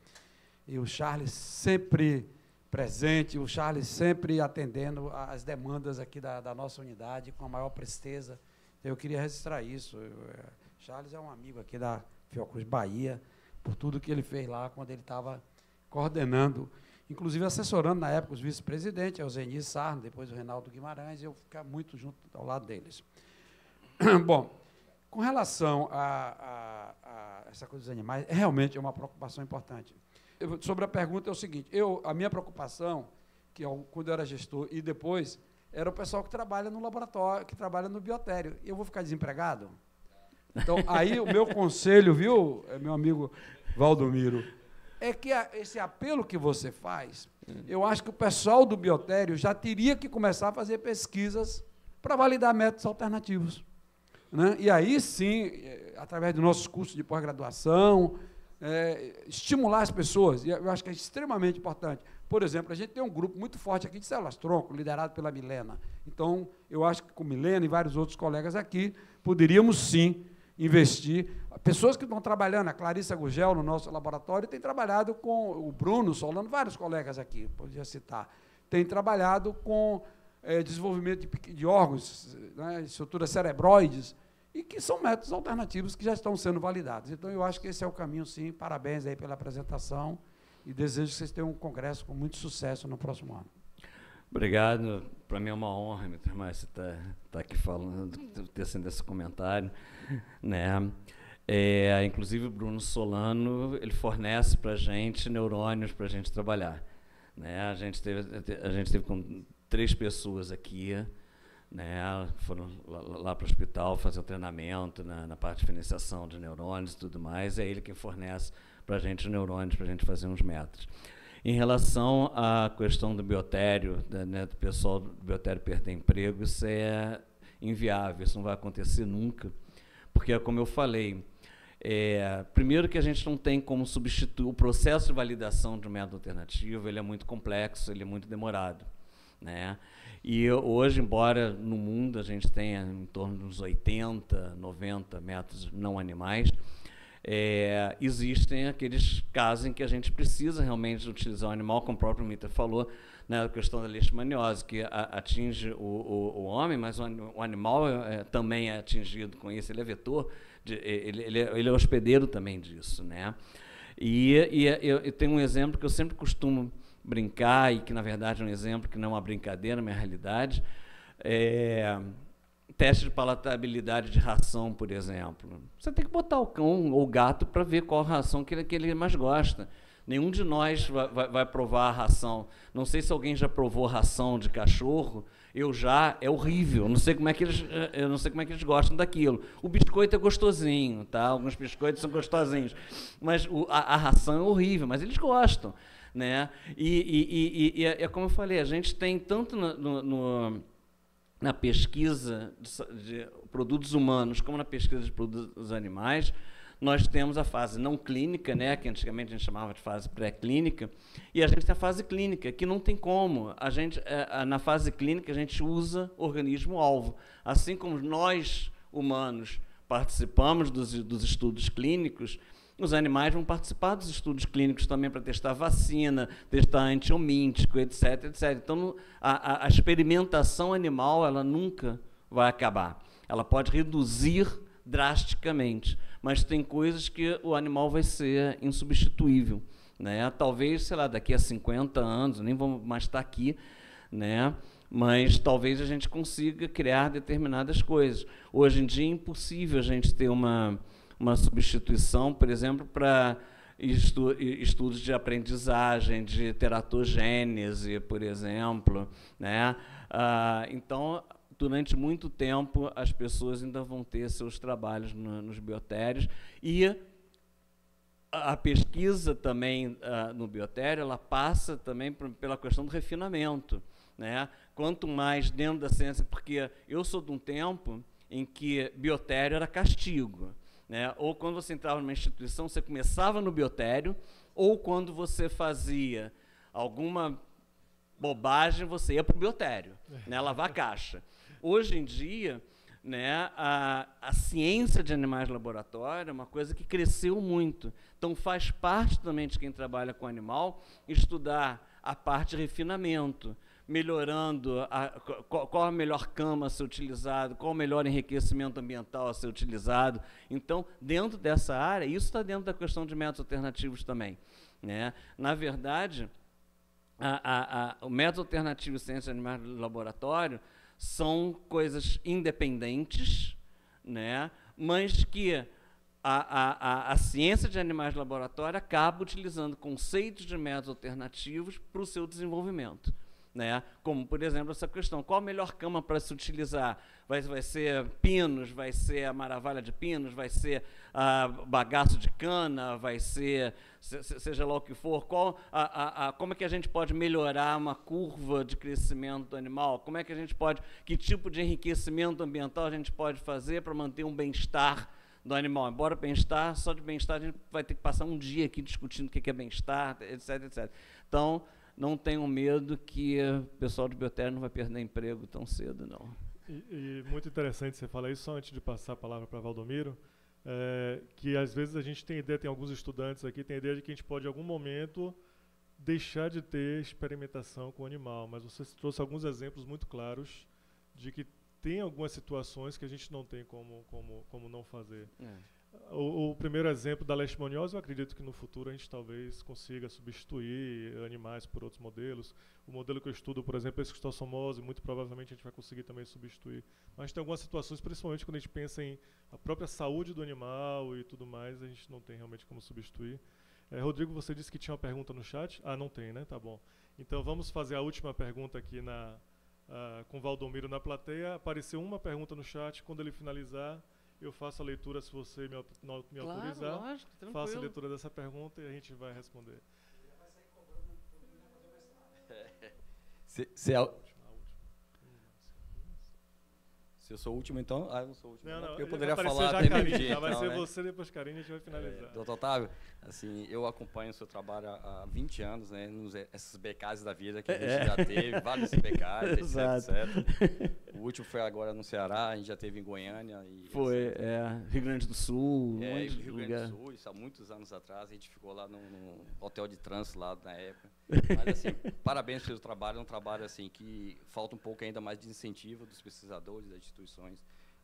e o Charles sempre presente, o Charles sempre atendendo às demandas aqui da nossa unidade com a maior presteza. Eu queria registrar isso. Charles é um amigo aqui da Fiocruz Bahia, por tudo que ele fez lá quando ele estava coordenando, inclusive assessorando na época os vice-presidentes, o Zeni Sarno, depois o Reinaldo Guimarães, e eu ficava muito junto ao lado deles. Bom, com relação a essa coisa dos animais, realmente é uma preocupação importante. Sobre a pergunta é o seguinte, a minha preocupação, quando eu era gestor e depois, era o pessoal que trabalha no laboratório, que trabalha no biotério. Eu vou ficar desempregado? Então, aí o meu conselho, viu, meu amigo Valdomiro, é que esse apelo que você faz, eu acho que o pessoal do biotério já teria que começar a fazer pesquisas para validar métodos alternativos. Né? E aí, sim, através dos nossos cursos de pós-graduação, estimular as pessoas, e eu acho que é extremamente importante. Por exemplo, a gente tem um grupo muito forte aqui de células-tronco, liderado pela Milena. Então, eu acho que com Milena e vários outros colegas aqui, poderíamos, sim, investir. Pessoas que estão trabalhando, a Clarissa Gugel, no nosso laboratório, tem trabalhado com o Bruno Solano, vários colegas aqui, podia citar, tem trabalhado com desenvolvimento de órgãos, né, estruturas cerebroides, e que são métodos alternativos que já estão sendo validados. Então, eu acho que esse é o caminho, sim. Parabéns aí pela apresentação e desejo que vocês tenham um congresso com muito sucesso no próximo ano. Obrigado. Para mim é uma honra, meu irmão, você tá aqui falando, tecendo esse comentário. Né? Inclusive, o Bruno Solano, ele fornece para a gente neurônios para a gente trabalhar. Né? A gente teve com 3 pessoas aqui, né, foram lá para o hospital fazer o treinamento na parte de diferenciação de neurônios e tudo mais, é ele quem fornece para a gente os neurônios, para a gente fazer uns métodos. Em relação à questão do biotério, né, do pessoal do biotério perder emprego, isso é inviável, isso não vai acontecer nunca, porque, como eu falei, primeiro que a gente não tem como substituir, o processo de validação de um método alternativo, ele é muito complexo, ele é muito demorado. né? E hoje, embora no mundo a gente tenha em torno dos 80, 90 métodos não animais, existem aqueles casos em que a gente precisa realmente utilizar o animal, como o próprio Mitter falou, né, a questão da leishmaniose, que atinge o homem, mas o animal também é atingido com isso, ele é vetor, ele é hospedeiro também disso, né? E eu tenho um exemplo que eu sempre costumo brincar, e que, na verdade, é um exemplo que não é uma brincadeira, é uma realidade, teste de palatabilidade de ração, por exemplo. Você tem que botar o cão ou o gato para ver qual ração que ele mais gosta. Nenhum de nós vai provar a ração. Não sei se alguém já provou ração de cachorro. Eu já, é horrível. Eu não sei como é que eles gostam daquilo. O biscoito é gostosinho, tá? Alguns biscoitos são gostosinhos, mas a ração é horrível, mas eles gostam, né? E é como eu falei, a gente tem tanto na pesquisa de produtos humanos como na pesquisa de produtos animais, nós temos a fase não clínica, né, que antigamente a gente chamava de fase pré-clínica, e a gente tem a fase clínica, que não tem como. Na fase clínica, a gente usa organismo-alvo. Assim como nós, humanos, participamos dos estudos clínicos, os animais vão participar dos estudos clínicos também para testar vacina, testar antiomíntico, etc, etc. Então, a experimentação animal, ela nunca vai acabar. Ela pode reduzir drasticamente, mas tem coisas que o animal vai ser insubstituível, né? Talvez, sei lá, daqui a 50 anos, nem vamos mais estar aqui, né? Mas talvez a gente consiga criar determinadas coisas. Hoje em dia é impossível a gente ter uma substituição, por exemplo, para estudos de aprendizagem, de teratogênese, por exemplo, né? Então, durante muito tempo, as pessoas ainda vão ter seus trabalhos nos biotérios, e a pesquisa também no biotério, ela passa também pela questão do refinamento, né? Quanto mais dentro da ciência, porque eu sou de um tempo em que biotério era castigo, né? Ou quando você entrava numa instituição, você começava no biotério, ou quando você fazia alguma bobagem, você ia para o biotério, né? Lavar a caixa. Hoje em dia, né, a ciência de animais de laboratório é uma coisa que cresceu muito. Então, faz parte também de quem trabalha com animal estudar a parte de refinamento, melhorando qual a melhor cama a ser utilizado, qual o melhor enriquecimento ambiental a ser utilizado. Então, dentro dessa área, isso está dentro da questão de métodos alternativos também, né? Na verdade, o método alternativo de ciência de animais de laboratório são coisas independentes, né? Mas que a ciência de animais de laboratório acaba utilizando conceitos de métodos alternativos para o seu desenvolvimento, né? Como, por exemplo, essa questão, qual a melhor cama para se utilizar? Vai ser pinos, vai ser a maravalha de pinos, vai ser bagaço de cana, vai ser, seja lá o que for, como é que a gente pode melhorar uma curva de crescimento do animal? Como é que a gente pode, que tipo de enriquecimento ambiental a gente pode fazer para manter um bem-estar do animal? Embora bem-estar, só de bem-estar a gente vai ter que passar um dia aqui discutindo o que é bem-estar, etc, etc. Então, não tenham medo que o pessoal do biotério não vai perder emprego tão cedo, não. E muito interessante você falar isso, só antes de passar a palavra para Valdomiro, que às vezes a gente tem ideia, tem alguns estudantes aqui, tem a ideia de que a gente pode, em algum momento, deixar de ter experimentação com o animal, mas você trouxe alguns exemplos muito claros de que tem algumas situações que a gente não tem como não fazer. O primeiro exemplo da leishmaniose, eu acredito que no futuro a gente talvez consiga substituir animais por outros modelos. O modelo que eu estudo, por exemplo, é a esquistossomose, muito provavelmente a gente vai conseguir também substituir. Mas tem algumas situações, principalmente quando a gente pensa em a própria saúde do animal e tudo mais, a gente não tem realmente como substituir. Rodrigo, você disse que tinha uma pergunta no chat? Ah, não tem, né? Tá bom. Então vamos fazer a última pergunta aqui com o Valdomiro na plateia. Apareceu uma pergunta no chat, quando ele finalizar, eu faço a leitura, se você me autorizar. Lógico, tranquilo. Faço a leitura dessa pergunta e a gente vai responder. Se eu sou o último, então... eu não sou o último, Não, porque eu vai poderia aparecer falar já até Karine, meio-dia, já vai então, ser né? você, depois Karine, a gente vai finalizar. Doutor Otávio, assim, eu acompanho o seu trabalho há 20 anos, né? Esses BKs da vida que a gente já teve, vários BKs, etc. O último foi agora no Ceará, a gente já teve em Goiânia. E, Foi, Rio Grande do Sul, um monte de Rio Grande lugar. do Sul, isso há muitos anos atrás, a gente ficou lá no hotel de trânsito lá na época. Mas, assim, parabéns pelo trabalho, é um trabalho, assim, que falta um pouco ainda mais de incentivo dos pesquisadores, das instituições.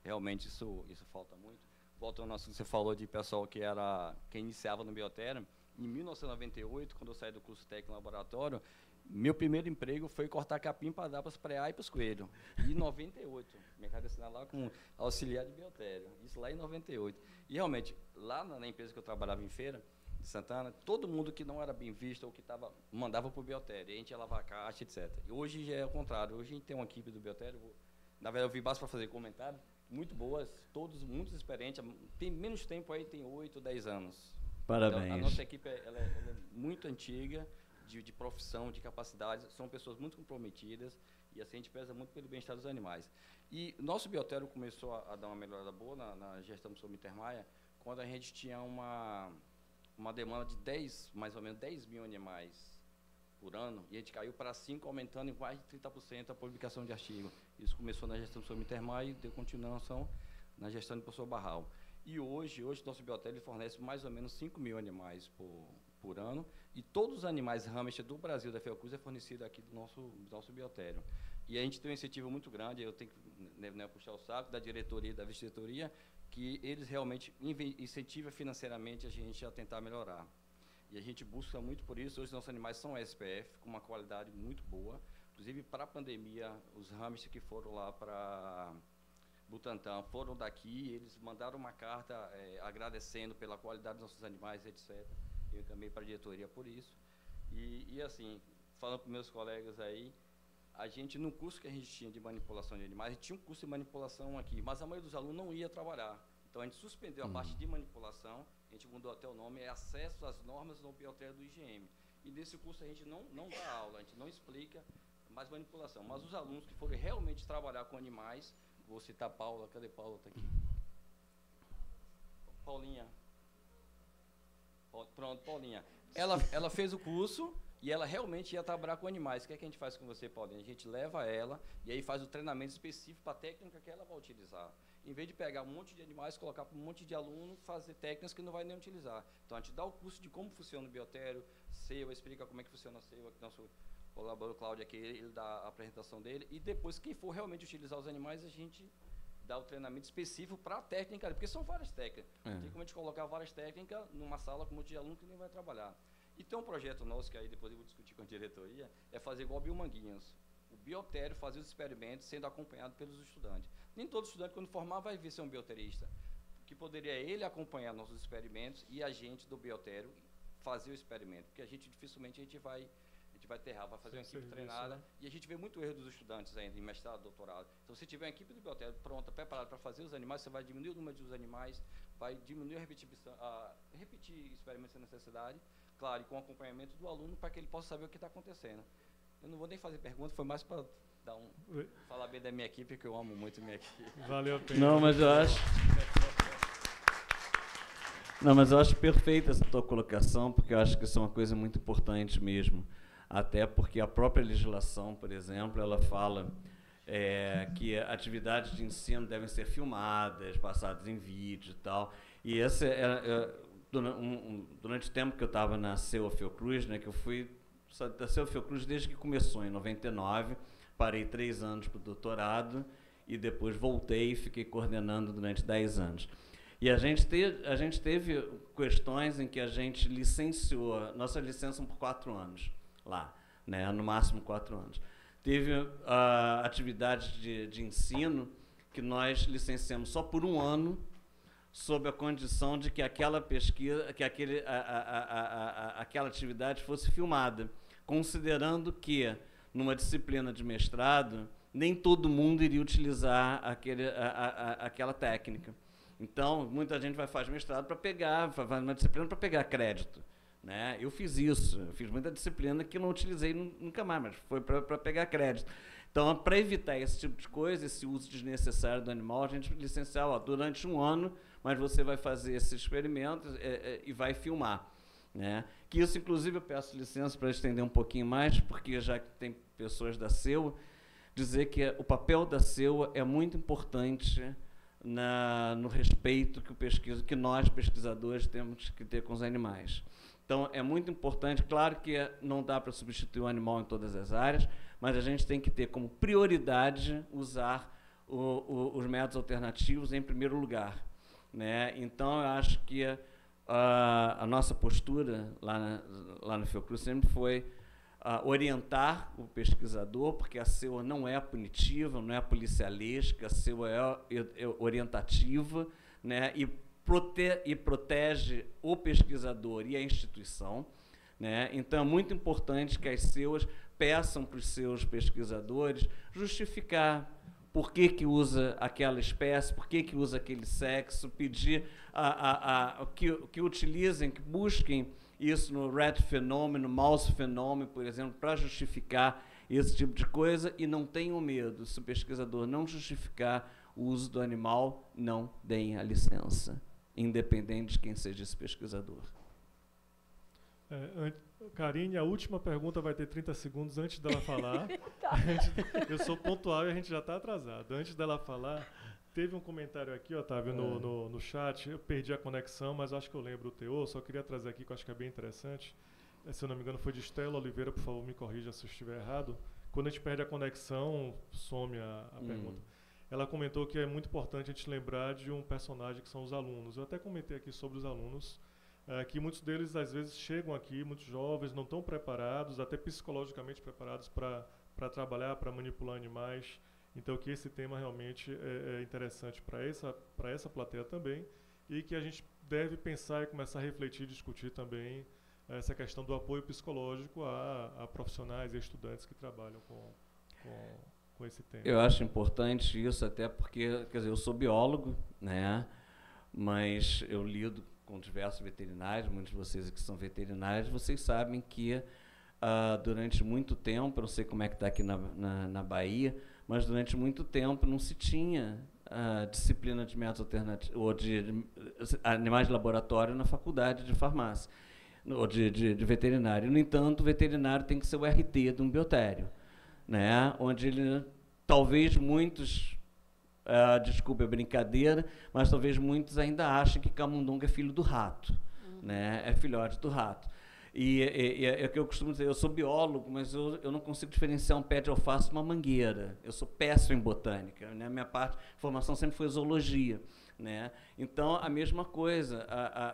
Realmente isso falta muito. Voltando ao assunto que você falou de pessoal que iniciava no Bioterra, em 1998, quando eu saí do curso técnico no laboratório, meu primeiro emprego foi cortar capim para dar para os preá e para os coelhos. E em 98, minha cabeça lá com auxiliar de biotério. Isso lá em 98. E realmente, lá na empresa que eu trabalhava em Feira de Santana, todo mundo que não era bem visto ou que mandava para o biotério. A gente ia lavar a caixa, etc. E hoje já é o contrário. Hoje a gente tem uma equipe do biotério. Na verdade, eu vim basta para fazer comentário. Muito boas, todos muito experientes. Tem menos tempo aí, tem 8, 10 anos. Parabéns. Então, a nossa equipe ela é muito antiga, de profissão, de capacidades. São pessoas muito comprometidas e assim a gente preza muito pelo bem-estar dos animais. E nosso biotério começou a dar uma melhorada boa na gestão do Sr. Mittermeier, quando a gente tinha uma demanda de mais ou menos 10 mil animais por ano, e a gente caiu para 5, aumentando em mais de 30% a publicação de artigo. Isso começou na gestão do Sr. Mittermeier e deu continuação na gestão do professor Barral. E hoje nosso biotério fornece mais ou menos 5 mil animais por ano, e todos os animais hamster do Brasil, da Fiocruz, é fornecido aqui do nosso biotério. E a gente tem um incentivo muito grande, eu tenho que puxar o saco da diretoria e da vice-diretoria, que eles realmente incentivam financeiramente a gente a tentar melhorar. E a gente busca muito por isso. Hoje nossos animais são SPF, com uma qualidade muito boa. Inclusive, para a pandemia, os hamsters que foram lá para Butantã foram daqui, eles mandaram uma carta agradecendo pela qualidade dos nossos animais, etc. Eu encaminhei para a diretoria por isso. E assim, falando para meus colegas aí, a gente, no curso que a gente tinha de manipulação de animais, a gente tinha um curso de manipulação aqui, mas a maioria dos alunos não ia trabalhar. Então, a gente suspendeu a parte de manipulação, a gente mudou até o nome, é acesso às normas no biotério do IgM. E nesse curso a gente não dá aula, a gente não explica mais manipulação. Mas os alunos que forem realmente trabalhar com animais, vou citar a Paula, cadê Paula? Está aqui. Paulinha. Pronto, Paulinha. Ela fez o curso e ela realmente ia trabalhar com animais. O que é que a gente faz com você, Paulinha? A gente leva ela e aí faz o treinamento específico para a técnica que ela vai utilizar. Em vez de pegar um monte de animais, colocar para um monte de aluno, fazer técnicas que não vai nem utilizar. Então, a gente dá o curso de como funciona o biotério, SEIA, explica como é que funciona a SEIA, nosso colaborador Cláudio aqui, ele dá a apresentação dele, e depois, quem for realmente utilizar os animais, a gente dá o treinamento específico para a técnica, porque são várias técnicas. Tem como a gente colocar várias técnicas numa sala com um monte de aluno que nem vai trabalhar. E tem um projeto nosso, que aí depois eu vou discutir com a diretoria, é fazer igual Biomanguinhos. O biotério fazer os experimentos sendo acompanhado pelos estudantes. Nem todo estudante, quando formar, vai vir ser um bioterista. Que poderia ele acompanhar nossos experimentos e a gente do biotério fazer o experimento. Porque a gente dificilmente a gente vai terrar, vai fazer uma equipe treinada. E a gente vê muito erro dos estudantes ainda, em mestrado, doutorado. Então, se tiver uma equipe do biotério pronta, preparada para fazer os animais, você vai diminuir o número dos animais, vai diminuir repetir experimentos sem necessidade, claro, e com acompanhamento do aluno, para que ele possa saber o que está acontecendo. Eu não vou nem fazer pergunta, foi mais para falar bem da minha equipe, que eu amo muito a minha equipe. Valeu a pena. Não, mas eu acho perfeita essa tua colocação, porque eu acho que isso é uma coisa muito importante mesmo. Até porque a própria legislação, por exemplo, ela fala que atividades de ensino devem ser filmadas, passadas em vídeo e tal. E esse durante o tempo que eu estava na CEU Fiocruz, né, que eu fui da CEU Fiocruz desde que começou, em 99, parei 3 anos para o doutorado e depois voltei e fiquei coordenando durante 10 anos. E a gente teve questões em que a gente licenciou, nossa licença por 4 anos lá, né, no máximo 4 anos. Teve atividades de ensino que nós licenciamos só por 1 ano, sob a condição de que aquela pesquisa, que aquela atividade fosse filmada, considerando que, numa disciplina de mestrado, nem todo mundo iria utilizar aquela técnica. Então, muita gente faz mestrado para pegar, faz uma disciplina para pegar crédito. Né? Eu fiz isso, eu fiz muita disciplina que não utilizei nunca mais, mas foi para pegar crédito. Então, para evitar esse tipo de coisa, esse uso desnecessário do animal, a gente licenciava durante 1 ano, mas você vai fazer esses experimentos e vai filmar. Né? Que isso, inclusive, eu peço licença para estender um pouquinho mais, porque já que tem pessoas da CEUA, dizer que o papel da CEUA é muito importante no respeito que nós, pesquisadores, temos que ter com os animais. Então, é muito importante, claro que não dá para substituir o animal em todas as áreas, mas a gente tem que ter como prioridade usar os métodos alternativos em primeiro lugar. Né? Então, eu acho que a nossa postura lá no Fiocruz sempre foi orientar o pesquisador, porque a CEUA não é punitiva, não é policialesca, a CEUA é orientativa, né? e protege o pesquisador e a instituição. Né? Então, é muito importante que as CEUAs peçam para os seus pesquisadores justificar por que usa aquela espécie, por que usa aquele sexo, pedir que utilizem, que busquem isso no rat fenômeno, mouse fenômeno, por exemplo, para justificar esse tipo de coisa, e não tenham medo, se o pesquisador não justificar o uso do animal, não deem a licença, independente de quem seja esse pesquisador. Karine, a última pergunta vai ter 30 segundos antes dela falar. Tá. Eu sou pontual e a gente já está atrasado. Antes dela falar, teve um comentário aqui, Otávio, no chat. Eu perdi a conexão, mas acho que eu lembro o teor. Só queria trazer aqui, que eu acho que é bem interessante. Se eu não me engano, foi de Estela Oliveira. Por favor, me corrija se eu estiver errado. Quando a gente perde a conexão, some a pergunta. Ela comentou que é muito importante a gente lembrar de um personagem que são os alunos. Eu até comentei aqui sobre os alunos, que muitos deles, às vezes, chegam aqui, muitos jovens, não estão preparados, até psicologicamente preparados para trabalhar, para manipular animais. Então, que esse tema realmente é interessante para essa plateia também, e que a gente deve pensar e começar a refletir e discutir também essa questão do apoio psicológico a profissionais e estudantes que trabalham com esse tema. Eu acho importante isso, até porque, quer dizer, eu sou biólogo, né, mas eu lido com diversos veterinários, muitos de vocês que são veterinários, vocês sabem que durante muito tempo, eu não sei como é que está aqui na Bahia, mas durante muito tempo não se tinha disciplina de métodos alternativos ou de animais de laboratório na faculdade de farmácia, ou de veterinário. No entanto, o veterinário tem que ser o RT de um biotério, né? Onde ele, talvez muitos, desculpe a brincadeira, mas talvez muitos ainda achem que camundongo é filho do rato, né? É filhote do rato. E é o que eu costumo dizer, eu sou biólogo, mas eu não consigo diferenciar um pé de alface de uma mangueira. Eu sou péssimo em botânica, né? Minha formação sempre foi zoologia, né? Então, a mesma coisa,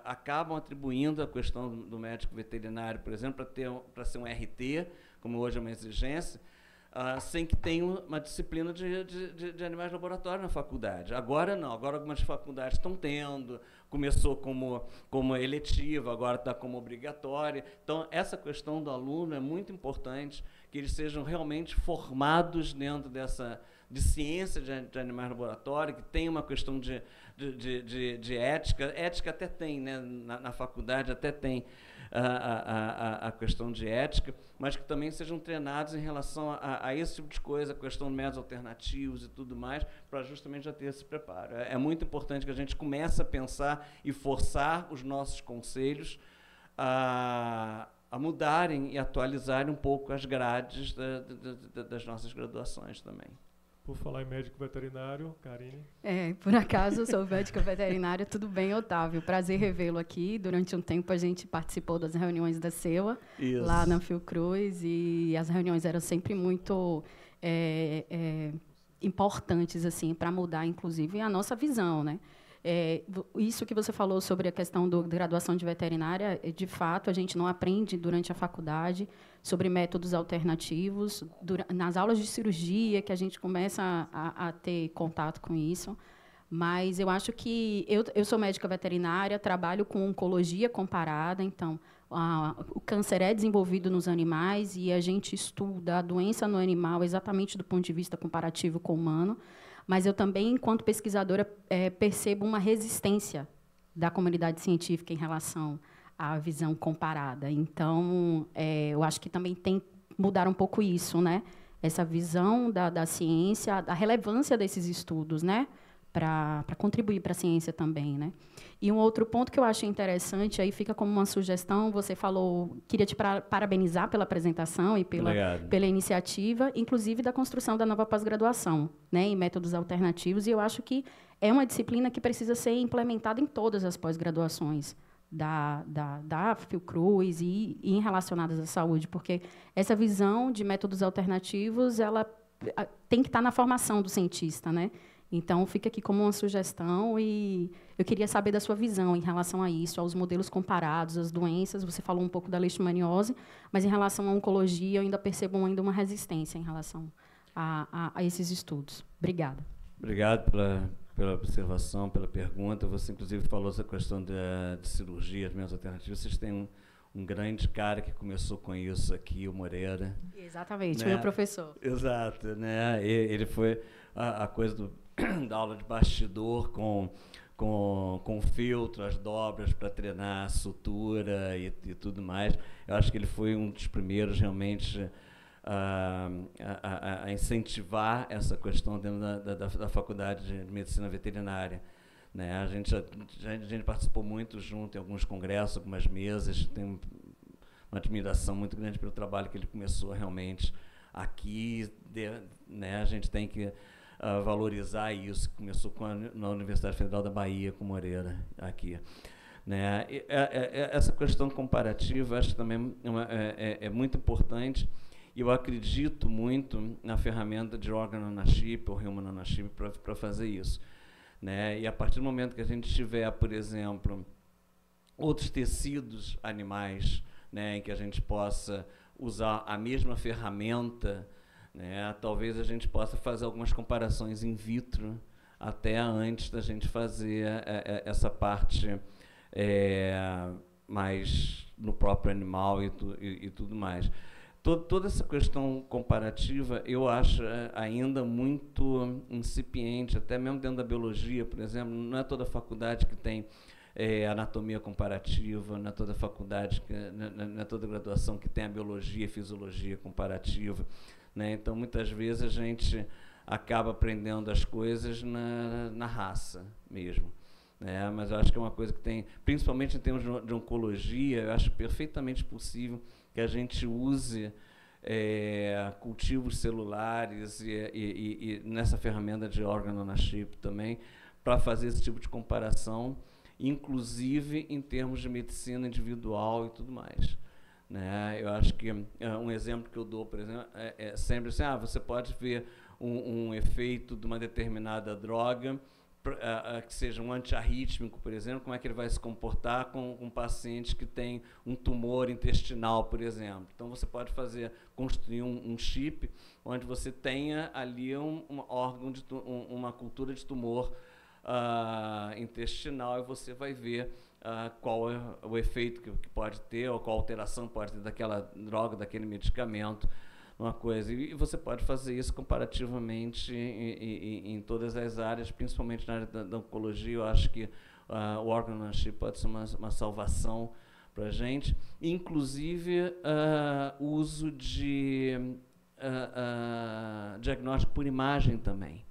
acabam atribuindo a questão do médico veterinário, por exemplo, para ser um RT, como hoje é uma exigência, sem que tenha uma disciplina de animais de laboratório na faculdade. Agora não, agora algumas faculdades estão tendo, começou como eletiva, agora está como obrigatória. Então, essa questão do aluno é muito importante, que eles sejam realmente formados dentro de ciência de animais de laboratório, que tem uma questão de ética. Ética até tem, né? Na faculdade até tem a questão de ética, mas que também sejam treinados em relação a esse tipo de coisa, a questão de métodos alternativos e tudo mais, para justamente já ter esse preparo. É muito importante que a gente comece a pensar e forçar os nossos conselhos a mudarem e atualizarem um pouco as grades das nossas graduações também. Por falar em médico veterinário, Karine. Por acaso eu sou médica veterinária. Tudo bem, Otávio? Prazer revê-lo aqui. Durante um tempo a gente participou das reuniões da CEUA, lá na Fiocruz, e as reuniões eram sempre muito importantes assim, para mudar, inclusive, a nossa visão, né? Isso que você falou sobre a questão da graduação de veterinária, de fato, a gente não aprende durante a faculdade sobre métodos alternativos. Nas aulas de cirurgia que a gente começa a ter contato com isso. Mas eu acho que eu sou médica veterinária, trabalho com oncologia comparada, então o câncer é desenvolvido nos animais e a gente estuda a doença no animal exatamente do ponto de vista comparativo com o humano. Mas eu também, enquanto pesquisadora, percebo uma resistência da comunidade científica em relação à visão comparada. Então, eu acho que também tem que mudar um pouco isso, né? essa visão da ciência, da relevância desses estudos, né? Para contribuir para a ciência também, né? E um outro ponto que eu achei interessante, aí fica como uma sugestão, você falou, queria te parabenizar pela apresentação e pela iniciativa, inclusive da construção da nova pós-graduação, né, em métodos alternativos, e eu acho que é uma disciplina que precisa ser implementada em todas as pós-graduações da Fiocruz e relacionadas à saúde, porque essa visão de métodos alternativos, ela tem que estar na formação do cientista, né? Então, fica aqui como uma sugestão e eu queria saber da sua visão em relação a isso, aos modelos comparados, às doenças. Você falou um pouco da leishmaniose, mas em relação à oncologia, eu ainda percebo ainda uma resistência em relação a esses estudos. Obrigada. Obrigado pela observação, pela pergunta. Você, inclusive, falou essa questão de cirurgia, de métodos alternativos. Vocês têm um grande cara que começou com isso aqui, o Moreira. Exatamente, né? Meu professor. Exato, né? Ele foi a coisa da aula de bastidor com filtro, as dobras para treinar a sutura e tudo mais. Eu acho que ele foi um dos primeiros realmente a incentivar essa questão dentro da Faculdade de Medicina Veterinária. Né? A gente participou muito junto em alguns congressos, algumas mesas, tem uma admiração muito grande pelo trabalho que ele começou realmente aqui. Né? A gente tem que valorizar isso, que começou na Universidade Federal da Bahia, com Moreira, aqui. Né? Essa questão comparativa, acho que também é muito importante, e eu acredito muito na ferramenta de organ on a chip, ou human on a chip, para fazer isso. Né? E a partir do momento que a gente tiver, por exemplo, outros tecidos animais, né, em que a gente possa usar a mesma ferramenta, né, talvez a gente possa fazer algumas comparações in vitro até antes da gente fazer essa parte mais no próprio animal e tudo mais. Toda essa questão comparativa eu acho ainda muito incipiente, até mesmo dentro da biologia, por exemplo. Não é toda faculdade que tem anatomia comparativa, não é toda faculdade, não é toda graduação que tem a biologia e fisiologia comparativa. Né? Então, muitas vezes, a gente acaba aprendendo as coisas na raça mesmo. Né? Mas eu acho que é uma coisa que tem, principalmente em termos de oncologia, eu acho perfeitamente possível que a gente use cultivos celulares e nessa ferramenta de organ on a chip também, para fazer esse tipo de comparação, inclusive em termos de medicina individual e tudo mais. Né? Eu acho que um exemplo que eu dou, por exemplo, é sempre assim, você pode ver um efeito de uma determinada droga, que seja um antiarrítmico, por exemplo, como é que ele vai se comportar com um paciente que tem um tumor intestinal, por exemplo. Então, você pode construir um chip onde você tenha ali uma cultura de tumor intestinal, e você vai ver qual é o efeito que pode ter, ou qual alteração pode ter daquela droga, daquele medicamento, uma coisa. E você pode fazer isso comparativamente em todas as áreas, principalmente na área da oncologia. Eu acho que o organ on a chip pode ser uma salvação para a gente. Inclusive, o uso de diagnóstico por imagem também.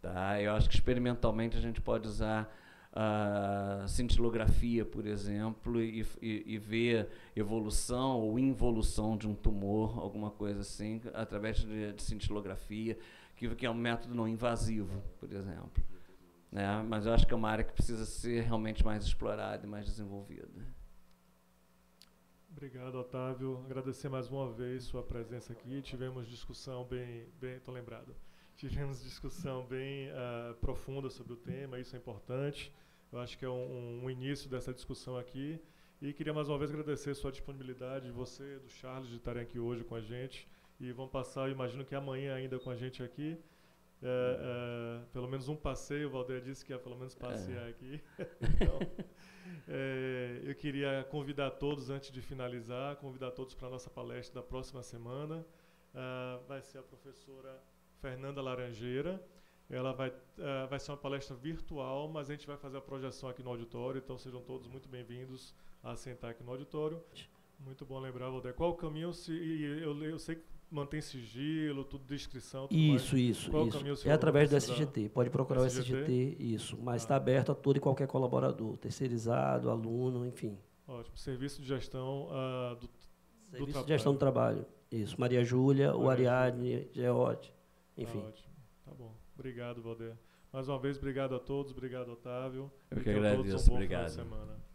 Tá? Eu acho que experimentalmente a gente pode usar cintilografia, por exemplo, e ver evolução ou involução de um tumor, alguma coisa assim, através de cintilografia, que é um método não invasivo, por exemplo. Né? Mas eu acho que é uma área que precisa ser realmente mais explorada e mais desenvolvida. Obrigado, Otávio. Agradecer mais uma vez sua presença aqui. Tivemos discussão estou lembrado. Tivemos discussão bem profunda sobre o tema, isso é importante. Eu acho que é um início dessa discussão aqui. E queria mais uma vez agradecer sua disponibilidade, de você, do Charles, de estarem aqui hoje com a gente. E vão passar, eu imagino que amanhã ainda com a gente aqui. Pelo menos um passeio, o Valdeir disse que ia pelo menos passear aqui. Então, eu queria convidar todos, antes de finalizar, convidar todos para a nossa palestra da próxima semana. Vai ser a professora Fernanda Laranjeira. Ela vai ser uma palestra virtual, mas a gente vai fazer a projeção aqui no auditório, então sejam todos muito bem-vindos a sentar aqui no auditório. Muito bom lembrar, Valdeir. Qual o caminho? Eu sei que mantém sigilo, tudo de inscrição, tudo Isso, mais. isso, Qual o isso. caminho o É senhor através do precisa SGT. Pode procurar o SGT? SGT, isso. Mas está aberto a todo e qualquer colaborador, terceirizado, aluno, enfim. Ótimo. Serviço de gestão do Serviço trabalho. de gestão do trabalho. Isso. Maria Júlia, o Maria Ariadne, Geote, enfim. Tá ótimo. Tá bom. Obrigado, Valder. Mais uma vez, obrigado a todos. Obrigado, Otávio. Eu E que a todos agradeço. um bom Obrigado. final de semana.